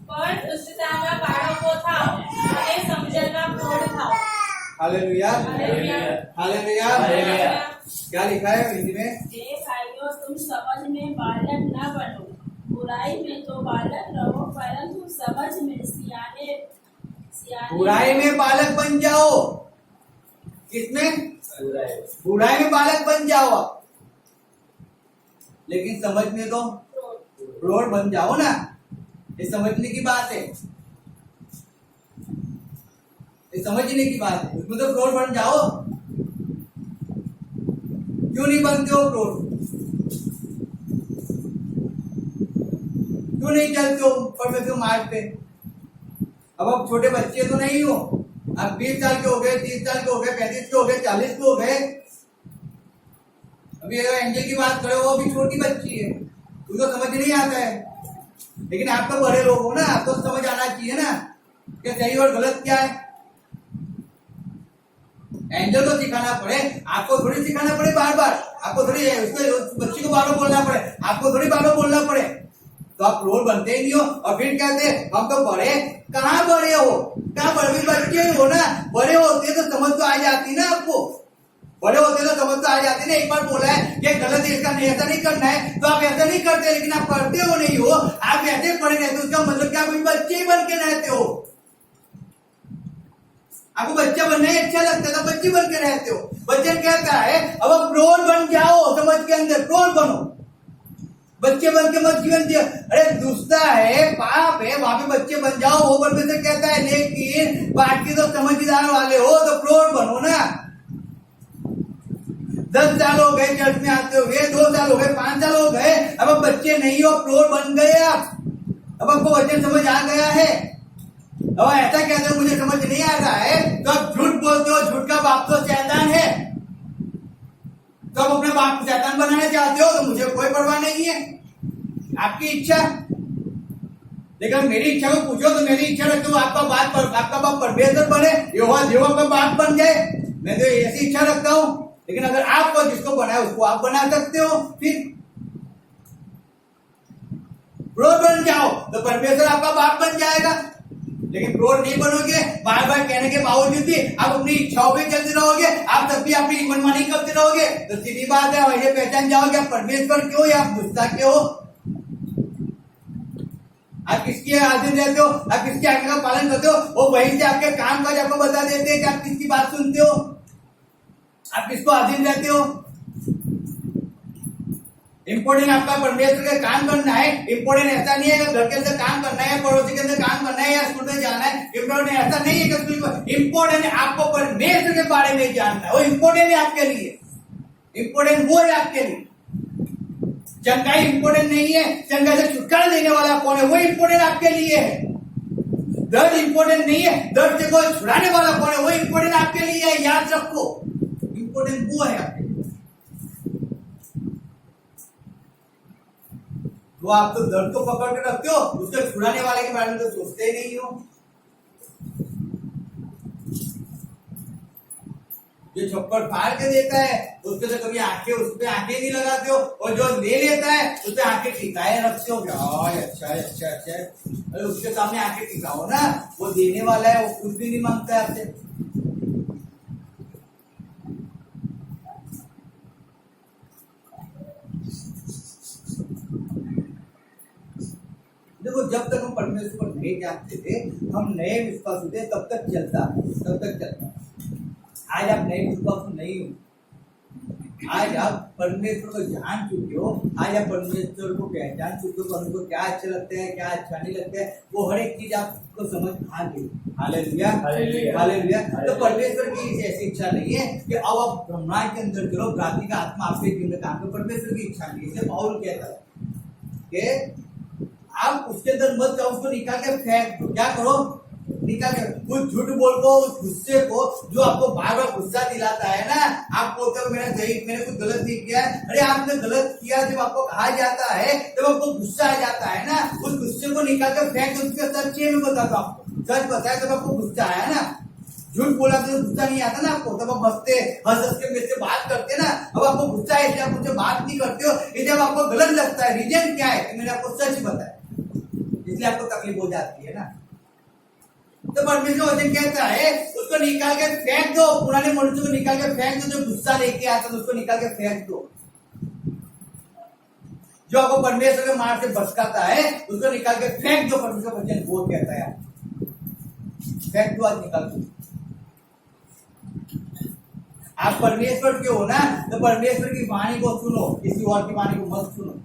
પણ દુષ્ટતાના બાળકો થાવ અને સમજણના પ્રૌઢ થાવ। Hallelujah, hallelujah, hallelujah, hallelujah. क्या लिखा है हिंदी में? हे भाइयों, तुम समझ में बालक न बनो, बुराई में तो बालक रहो, परंतु समझ में सियाने बुराई में बालक बन जाओ। किसमें? बुराई में बालक बन जाओ आप, लेकिन समझ में तो प्रौढ़ बन जाओ ना। ये समझने की बात है, ये समझने की बात है। उसमें तो प्रौढ़ बन जाओ। क्यों नहीं बनते हो प्रौढ़? क्यों नहीं चलते हो परमेश्वर मार्ग पे? अब आप छोटे बच्चे तो नहीं हो, आप 20 साल के हो गए, 30 साल के हो गए, 35 के हो गए, 40 के हो गए। अभी एंजल की बात करो, वो भी छोटी बच्ची है, उसको समझ नहीं आता है। लेकिन आप तो बड़े लोग हो ना, आपको समझ आना चाहिए ना कि सही और गलत क्या है। एंजल को सिखाना पड़े, आपको थोड़ी सिखाना पड़े बार बार। आपको थोड़ी उसको बच्ची को बार बार बोलना पड़े, आपको थोड़ी बार बार बोलना पड़े। तो आप रोल बनते ही नहीं हो और फिर कहते हम तो बड़े। कहाँ बड़े हो? कहाँ बड़े? बच्चे हो ना। बड़े होते तो समझ तो आ जाती ना आपको। बड़े होते तो समझ तो आ जाती ना। एक बार बोला है कि गलत है, इसका नहीं, ऐसा नहीं करना है, तो आप ऐसा नहीं करते। लेकिन आप करते हो नहीं हो, आप ऐसे पड़े रहते हो। उसका मतलब क्या? आप बच्चे ही बन के रहते हो। आपको बच्चा बनना ही अच्छा लगता है तो बच्चे बन के रहते हो। बच्चा कहता है अब आप प्रौढ़ बन जाओ, समझ के अंदर प्रौढ़ बनो। बच्चे बन के मत जीवन दिया। अरे दुष्टा है, पाप है, वहां पे बच्चे बन जाओ, वो परमेश्वर कहता है। लेकिन बाकी तो समझदार वाले हो तो प्रौढ़ बनो ना। 10 साल हो गए चर्च में आते हुए, 2 साल हो गए, 5 साल हो गए, अब आप बच्चे नहीं हो, प्रौढ़ बन गए आप। अब आपको वचन समझ आ गया है। अब ऐसा कहते हो मुझे समझ नहीं आ रहा है, तो आप झूठ बोलते हो। झूठ का बाप तो शैतान है। तो आप अपने बाप को शैतान बनाना चाहते हो तो मुझे कोई परवाह नहीं है, आपकी इच्छा। लेकिन मेरी इच्छा को पूछो तो मेरी इच्छा रखते हो आपका बाप परमेश्वर बने, यहोवा का बाप बन जाए। मैं तो ऐसी इच्छा रखता हूं। लेकिन अगर आपको जिसको बनाए उसको आप बना सकते हो, फिर प्रौढ़ बन जाओ तो परमेश्वर आपका बाप बन जाएगा। लेकिन प्रौढ़ नहीं बनोगे, बार बार कहने के बावजूद भी आप अपनी इच्छाओं पे चलते रहोगे, आप और तब भी आप मेरी मनमानी करते रहोगे तो सीधी बात है, वैसे पहचान जाओगे आप परमेश्वर क्यों या आप गुस्सा क्यों। आप किसके अधीन रहते हो, आप किसके आज्ञा का पालन करते हो, वो वहीं से आपके काम काज आपको बता देते हैं कि आप किसकी बात सुनते हो, आप किसको अधीन रहते हो। इम्पोर्टेंट आपका परमेश्वर का काम करना है। इम्पोर्टेंट ऐसा नहीं है कि घर के अंदर काम करना है, पड़ोसी के अंदर काम करना है या स्कूल में जाना है। इम्पोर्टेंट ऐसा नहीं है कि स्कूल, इम्पोर्टेंट आपको परमेश्वर के बारे में जानना है, वो इम्पोर्टेंट है आपके लिए। इम्पोर्टेंट वो है आपके लिए। चंगाई इम्पोर्टेंट नहीं है, चंगाई से छुटकारा देने वाला कौन है वो इम्पोर्टेंट आपके लिए है। दर्द इम्पोर्टेंट नहीं है, दर्द से कोई छुड़ाने वाला कौन है वो इम्पोर्टेंट आपके लिए है। याद रखो, इम्पोर्टेंट वो है आपके लिए। तो आप तो दर्द को पकड़ के रखते हो, उसके छुड़ाने वाले के बारे में तो सोचते ही नहीं हो। जो छप्पर फाड़ के देता है उसके तो कभी आंखें, उस पर आंखें नहीं लगाते हो, और जो ले लेता है उस पर आंखें टिकाए रखते हो। अच्छा अच्छा अच्छा, अरे उसके सामने आंखें टिकाओ ना, वो देने वाला है, वो कुछ भी नहीं मांगता है आपसे। देखो, जब तक हम परमेश्वर को नहीं जानते थे, हम नए विश्वास होते तब तक चलता। आज आप नए विश्वास नहीं हो, आज आप परमेश्वर को जान चुके हो, आज आप परमेश्वर को पहचान चुके हो, उनको क्या अच्छा लगता है क्या अच्छा नहीं लगता है, वो हर एक चीज आपको समझ आ गई। Hallelujah hallelujah. तो परमेश्वर की ऐसी इच्छा नहीं है कि अब आप ब्रह्मांड के अंदर चलो, भ्रांति का आत्मा आपके जीवन में काम करो। परमेश्वर की इच्छा नहीं है। इसे पौल कहता है कि आप उसके अंदर मत जाओ, उसको निकाल के फेंक दो। क्या करो, निकाल के कुछ झूठ बोल को, उस गुस्से को जो आपको बार बार गुस्सा दिलाता है ना, आप बोलते हो मैंने कुछ गलत नहीं किया। अरे आपने गलत किया जब आपको कहा जाता है, जब आपको गुस्सा आ जाता है ना, उस गुस्से को निकाल कर फेंक दो। उसके सच्चे में बताता हूँ, सच बताया, जब आपको गुस्सा आया ना, झूठ बोला तो गुस्सा नहीं आता ना आपको, तब आप हंसते हंस के मेरे से बात करते ना। अब आपको गुस्सा है इसलिए आप मुझसे बात नहीं करते हो, ये जब आपको गलत लगता है। रीजन क्या है कि मैंने आपको सच बताया, इसलिए आपको तकलीफ हो जाती है ना। तो परमेश्वर वचन कहता है उसको निकाल के फेंक दो, पुराने मनुष्य को निकाल के फेंक दो, जो गुस्सा लेके आता है उसको निकाल के फेंक दो। जो आपको परमेश्वर के मार्ग से भटकाता है उसको निकाल के फेंक दो। परमेश्वर वचन वो कहता है फेंक दो, आज निकाल दो। आप परमेश्वर के हो ना, तो परमेश्वर की वाणी को सुनो, किसी और की वाणी को मत सुनो।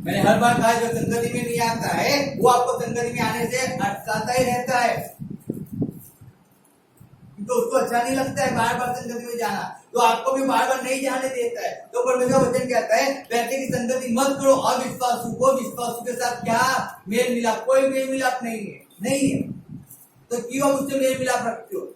मैंने हर बार कहा, जो संगति में नहीं आता है वो आपको संगति में आने से अटकाता ही रहता है, तो उसको अच्छा नहीं लगता है बार बार संगति में जाना, तो आपको भी बार बार नहीं जाने देता है। तो परमेश्वर वचन कहता है वैसे की संगति मत करो। अविश्वासु को विश्वासु के साथ क्या मेल मिलाप, कोई मेल मिलाप नहीं है। तो क्यों उससे मेल मिलाप रखते हो।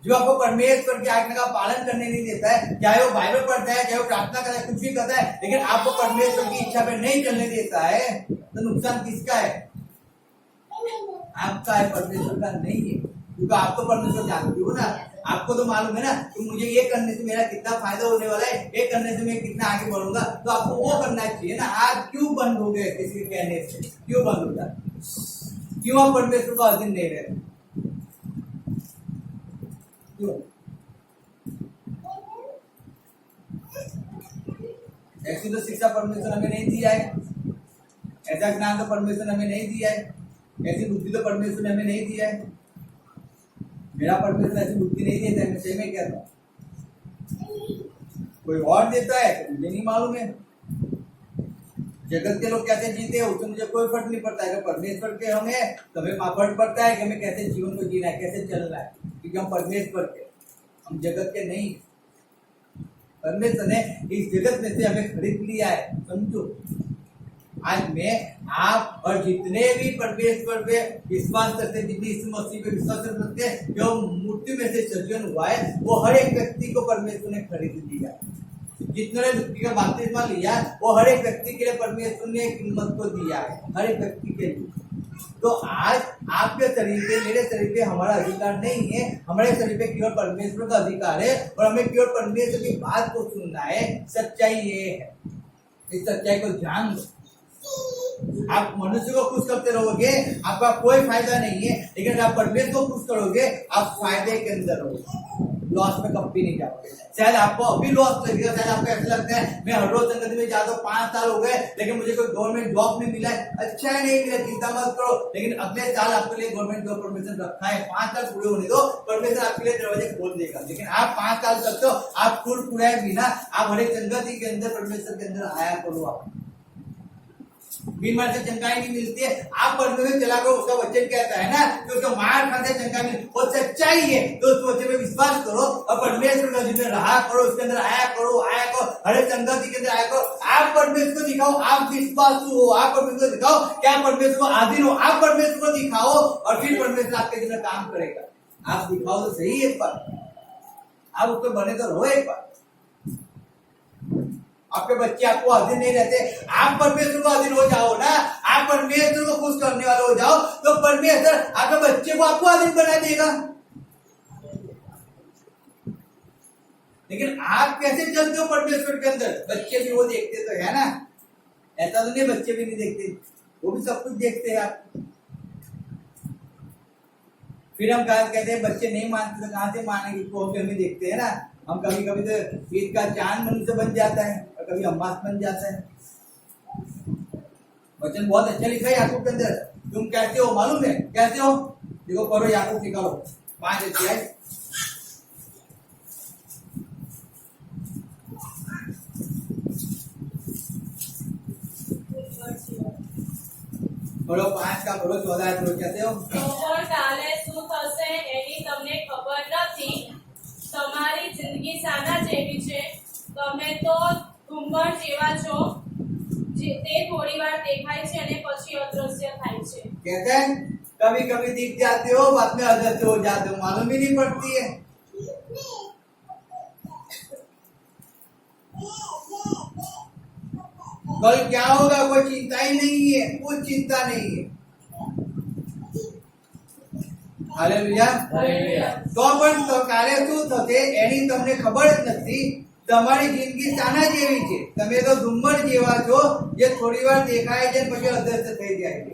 जो आपको परमेश्वर की आज्ञा का पालन करने नहीं देता है, चाहे वो बाइबल पढ़ता है, चाहे वो प्रार्थना करता है, कुछ भी करता है, लेकिन आपको परमेश्वर की इच्छा पे नहीं चलने देता है, तो नुकसान किसका है, आपका है, परमेश्वर का नहीं है। क्योंकि आप तो परमेश्वर जानते हो ना, आपको तो मालूम है ना कि मुझे ये करने से मेरा कितना फायदा होने वाला है, ये करने से मैं कितना आगे बढ़ूंगा, तो आपको वो करना चाहिए ना। आज क्यों बंद हो गए किसी के कहने से, क्यों बंद हो जाए, क्यों आप परमेश्वर को अधीन नहीं रहे, क्यों? ऐसी तो शिक्षा परमेश्वर हमें नहीं दिया है, ऐसा ज्ञान तो परमेश्वर हमें नहीं दिया है, ऐसी बुद्धि तो परमेश्वर ने हमें नहीं दिया है। मेरा परमेश्वर ऐसी बुद्धि नहीं देता है, मैं सही में कहता हूँ। कोई और देता है तो मुझे नहीं मालूम है। जगत के लोग कैसे जीते हैं उससे मुझे कोई फर्क नहीं पड़ता है। परमेश्वर के हमें तो हमें फर्क पड़ता है कि हमें कैसे जीवन को जीना है, कैसे चलना है, क्योंकि हम परमेश्वर के, हम जगत के नहीं। परमेश्वर ने इस जगत में से हमें खरीद लिया है, समझो। आज मैं आप और जितने भी परमेश्वर पे विश्वास करते हैं, जितनी इस मसीह पे विश्वास करते हैं, जो मृत्यु में से सृजन हुआ है, वो हर एक व्यक्ति को परमेश्वर ने खरीद लिया। जितने ने व्यक्ति का बपतिस्मा लिया, वो हर एक व्यक्ति के लिए परमेश्वर ने कीमत को दिया है, हर एक व्यक्ति के लिए। तो आज आपके शरीर पे, मेरे शरीर पे हमारा अधिकार नहीं है, हमारे शरीर पे केवल परमेश्वर का अधिकार है, और हमें केवल परमेश्वर की बात को सुनना है। सच्चाई ये है, इस सच्चाई को जान लो। आप मनुष्य को खुश करते रहोगे आपका कोई फायदा नहीं है, लेकिन अगर आप परमेश्वर को खुश करोगे आप फायदे के अंदर रहोगे, लॉस में कभी नहीं जाओगे। शायद आपको अभी लॉस लगेगा, शायद आपको ऐसा लगता है मैं हर रोज संगति में जाता हूँ 5 साल हो गए लेकिन मुझे कोई गवर्नमेंट जॉब नहीं मिला है, अच्छा है नहीं मिला चिंता मत करो, लेकिन अगले साल आपके लिए गवर्नमेंट जॉब परमिशन रखा है, 5 साल पूरे होने दो, परमेश्वर आपके लिए दरवाजे खोल देगा। लेकिन आप 5 साल तक तो आप फूल फुलाए बिना आप हर एक संगति के अंदर परमेश्वर के अंदर आया करो। आप बीमार से चंगाई नहीं मिलती है, आप परमेश्वर चला करो, उसका वचन कहता है ना कि उसको मार खाते चंगाई मिलती, वो सच्चाई है तो उस वचन में विश्वास करो और परमेश्वर का जिसमें रहा करो, उसके अंदर आया करो हर एक संगति के अंदर आया करो। आप परमेश्वर को दिखाओ, आप विश्वासु हो, आप परमेश्वर को दिखाओ कि आप परमेश्वर को आधीन हो, आप परमेश्वर को दिखाओ और फिर परमेश्वर आपके अंदर काम करेगा। आप दिखाओ तो सही एक बार, आप उसको बने तो रहो एक बार। आपके बच्चे आपको अधीन नहीं रहते, आप परमेश्वर को अधीन हो जाओ ना, आप परमेश्वर को खुश करने वाले हो जाओ तो परमेश्वर आपके बच्चे को आपको अधीन बना देगा। लेकिन आप कैसे चलते हो परमेश्वर के अंदर? बच्चे भी वो देखते तो है ना, ऐसा तो नहीं बच्चे भी नहीं देखते, वो भी सब कुछ देखते हैं आप। फिर हम कहते हैं बच्चे नहीं मानते तो कहां से मानेंगे, वो भी हमें देखते हैं ना। हम कभी कभी तो ईद का चांद मनुष्य बन जाता है और कभी अम्मास बन जाता है। वचन बहुत अच्छा लिखा है याकूब के अंदर, तुम कैसे हो मालूम है? कैसे हो? देखो पढ़ो याकूब निकालो 5 अध्याय, पढ़ो 5 का पढ़ो 14 पढ़ो। कैसे हो? તો કાલે શું થશે એની તમને ખબર નથી, તમારી જિંદગી સાના જેવી છે, તમે તો ધુમ્મર જેવા છો, તે થોડી વાર દેખાય છે અને પછી અદૃશ્ય થાય છે। कहते हैं कभी कभी दिख जाते हो बाद में अदृश्य हो जाते हो, मालूम ही नहीं पड़ती है। कल क्या होगा कोई चिंता ही नहीं है, कोई चिंता नहीं है। हालेलुया। તો પણ કાલે શું થશે એની તમને ખબર જ નથી। તમારી જિંદગી શાના જેવી છે? તમે તો ધુમ્મર જેવા છો જે થોડી વાર દેખાય છે પછી અદૃશ્ય થઈ જાય છે।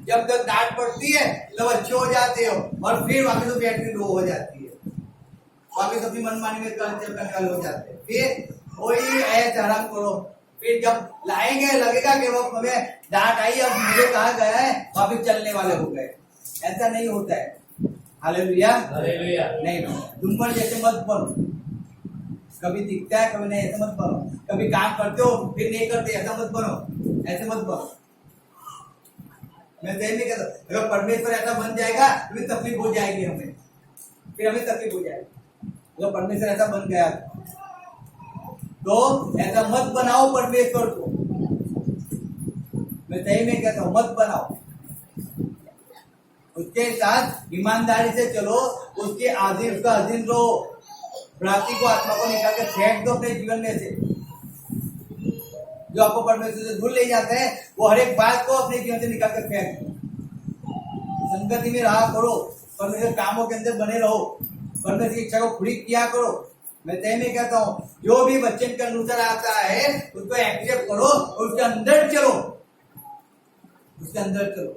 जब तक डांट पड़ती है तब अच्छे हो जाते हो और फिर वापस तो बैटरी लो हो जाती है, वापस अपनी मनमानी में कंगाल हो जाते हैं। फिर वही ऐसा आराम करो, फिर जब लाएंगे लगेगा कि वो हमें डांट आई अब मुझे कहा गया है वापस चलने वाले हो गए। ऐसा नहीं होता है। हालेलुया। हालेलुया। नहीं धुम्मर जैसे मत बनो, कभी दिखता है कभी नहीं, ऐसा मत बनो। कभी काम करते हो फिर नहीं करते, ऐसा मत बनो, ऐसे मत बनो। मैं सही नहीं कहता, अगर परमेश्वर ऐसा बन जाएगा तो फिर तकलीफ हो जाएगी हमें, फिर हमें तकलीफ हो जाएगी। अगर परमेश्वर ऐसा बन गया तो ऐसा मत बनाओ परमेश्वर को, मैं सही में कहता हूं मत बनाओ। उसके साथ ईमानदारी से चलो, उसके अधीन उसका अधीन रहो। भ्रांति को आत्मा को निकाल के फेंक दो अपने जीवन में से, जो आपको परमेश्वर से दूर ले जाते हैं वो हर एक बात को अपने जीवन से निकाल कर फेंक दो। संगति में रहा करो, परमेश्वर कामों के अंदर बने रहो, परमेश्वर की इच्छा को पूरी किया करो। मैं तय में कहता हूँ जो भी वचन के अनुसार आता है उसको एक्सेप्ट करो, उसके अंदर चलो, उसके अंदर चलो,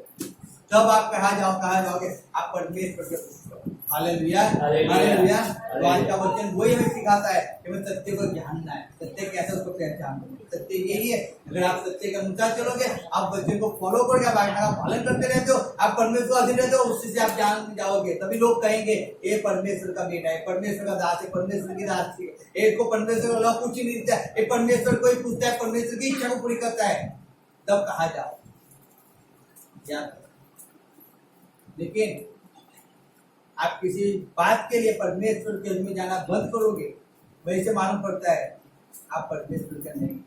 तब आप कहा जाओगे आप परमेश्वर के पुत्र हो। हालेलुया। हालेलुया। आज का वचन वही हमें सिखाता है कि हमें सत्य को जानना है, सत्य कैसे उसको पहचानना है। सत्य यही है, अगर आप सत्य के अनुसार चलोगे, आप वचन को फॉलो करोगे, आप आज्ञा का पालन करते रहते हो, आप परमेश्वर को अधीन रहते हो, उससे आप जान जाओगे। तभी लोग कहेंगे ये परमेश्वर का बेटा है, परमेश्वर का दास है, परमेश्वर की दास है, एक को परमेश्वर अल्लाह कुछ नहीं देता है, ये परमेश्वर को ही पूछता है, परमेश्वर की इच्छा को पूरी करता है, तब कहा जाओ। लेकिन आप किसी बात के लिए परमेश्वर के में जाना बंद करोगे, वही से मालूम पड़ता है आप परमेश्वर का नहीं।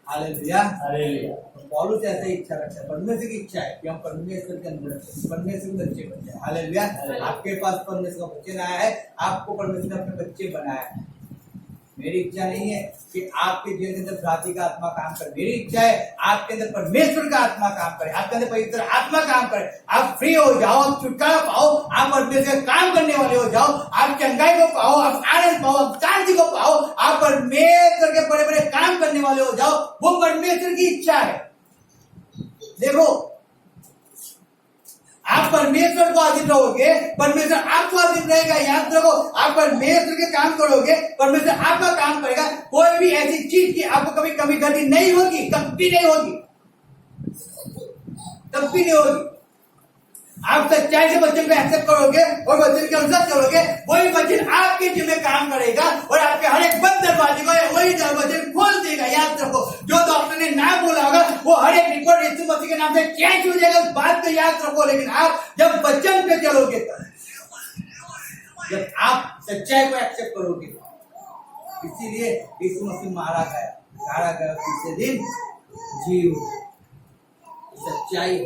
हालेलुया। हालेलुया। पौलुस ऐसा ही इच्छा रखता है, परमेश्वर की इच्छा है कि हम परमेश्वर के अंदर परमेश्वर के बच्चे बन जाए। हालेलुया। आपके पास परमेश्वर का वचन आया है, आपको परमेश्वर ने अपने बच्चे बनाया है। मेरी इच्छा नहीं है कि आपके जीवन के अंदर भ्रांति का आत्मा काम करे, मेरी इच्छा है आपके अंदर परमेश्वर का आत्मा काम करे, आपके अंदर पवित्र आत्मा काम करे, आप फ्री हो जाओ, आप छुटकारा पाओ, आप परमेश्वर काम करने वाले हो जाओ, आप चंगाई को पाओ, आप आनंद पाओ, आप शांति को पाओ, आप परमेश्वर के बड़े बड़े काम करने वाले हो जाओ। वो परमेश्वर की इच्छा है। देखो, आप परमेश्वर को अधीन रहोगे, परमेश्वर आपको अधीन रहेगा। याद रखो, आप परमेश्वर के काम करोगे, परमेश्वर आपका काम करेगा। कोई भी ऐसी चीज की आपको कभी कमी गति नहीं होगी, कभी नहीं होगी, कभी नहीं होगी। आप सच्चाई से वचन को एक्सेप्ट करोगे और वचन के अनुसार चलोगे, वही वचन आपके जीवन में काम करेगा और आपके हर एक बंद दरवाजे को वही वचन खोल देगा। याद रखो, जो डॉक्टर ने ना बोला होगा वो हर एक रिपोर्ट यीशु मसीह के नाम से चेंज हो जाएगा। उस बात को याद रखो। लेकिन आप जब वचन पे चलोगे, जब आप सच्चाई को एक्सेप्ट करोगे, इसीलिए यीशु मसीह मारा गया, तीसरे दिन जी उठा। सच्चाई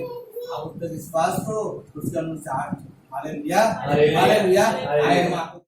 आप उस पर विश्वास करो, उसके अनुसार। Hallelujah, hallelujah. आए हम आपको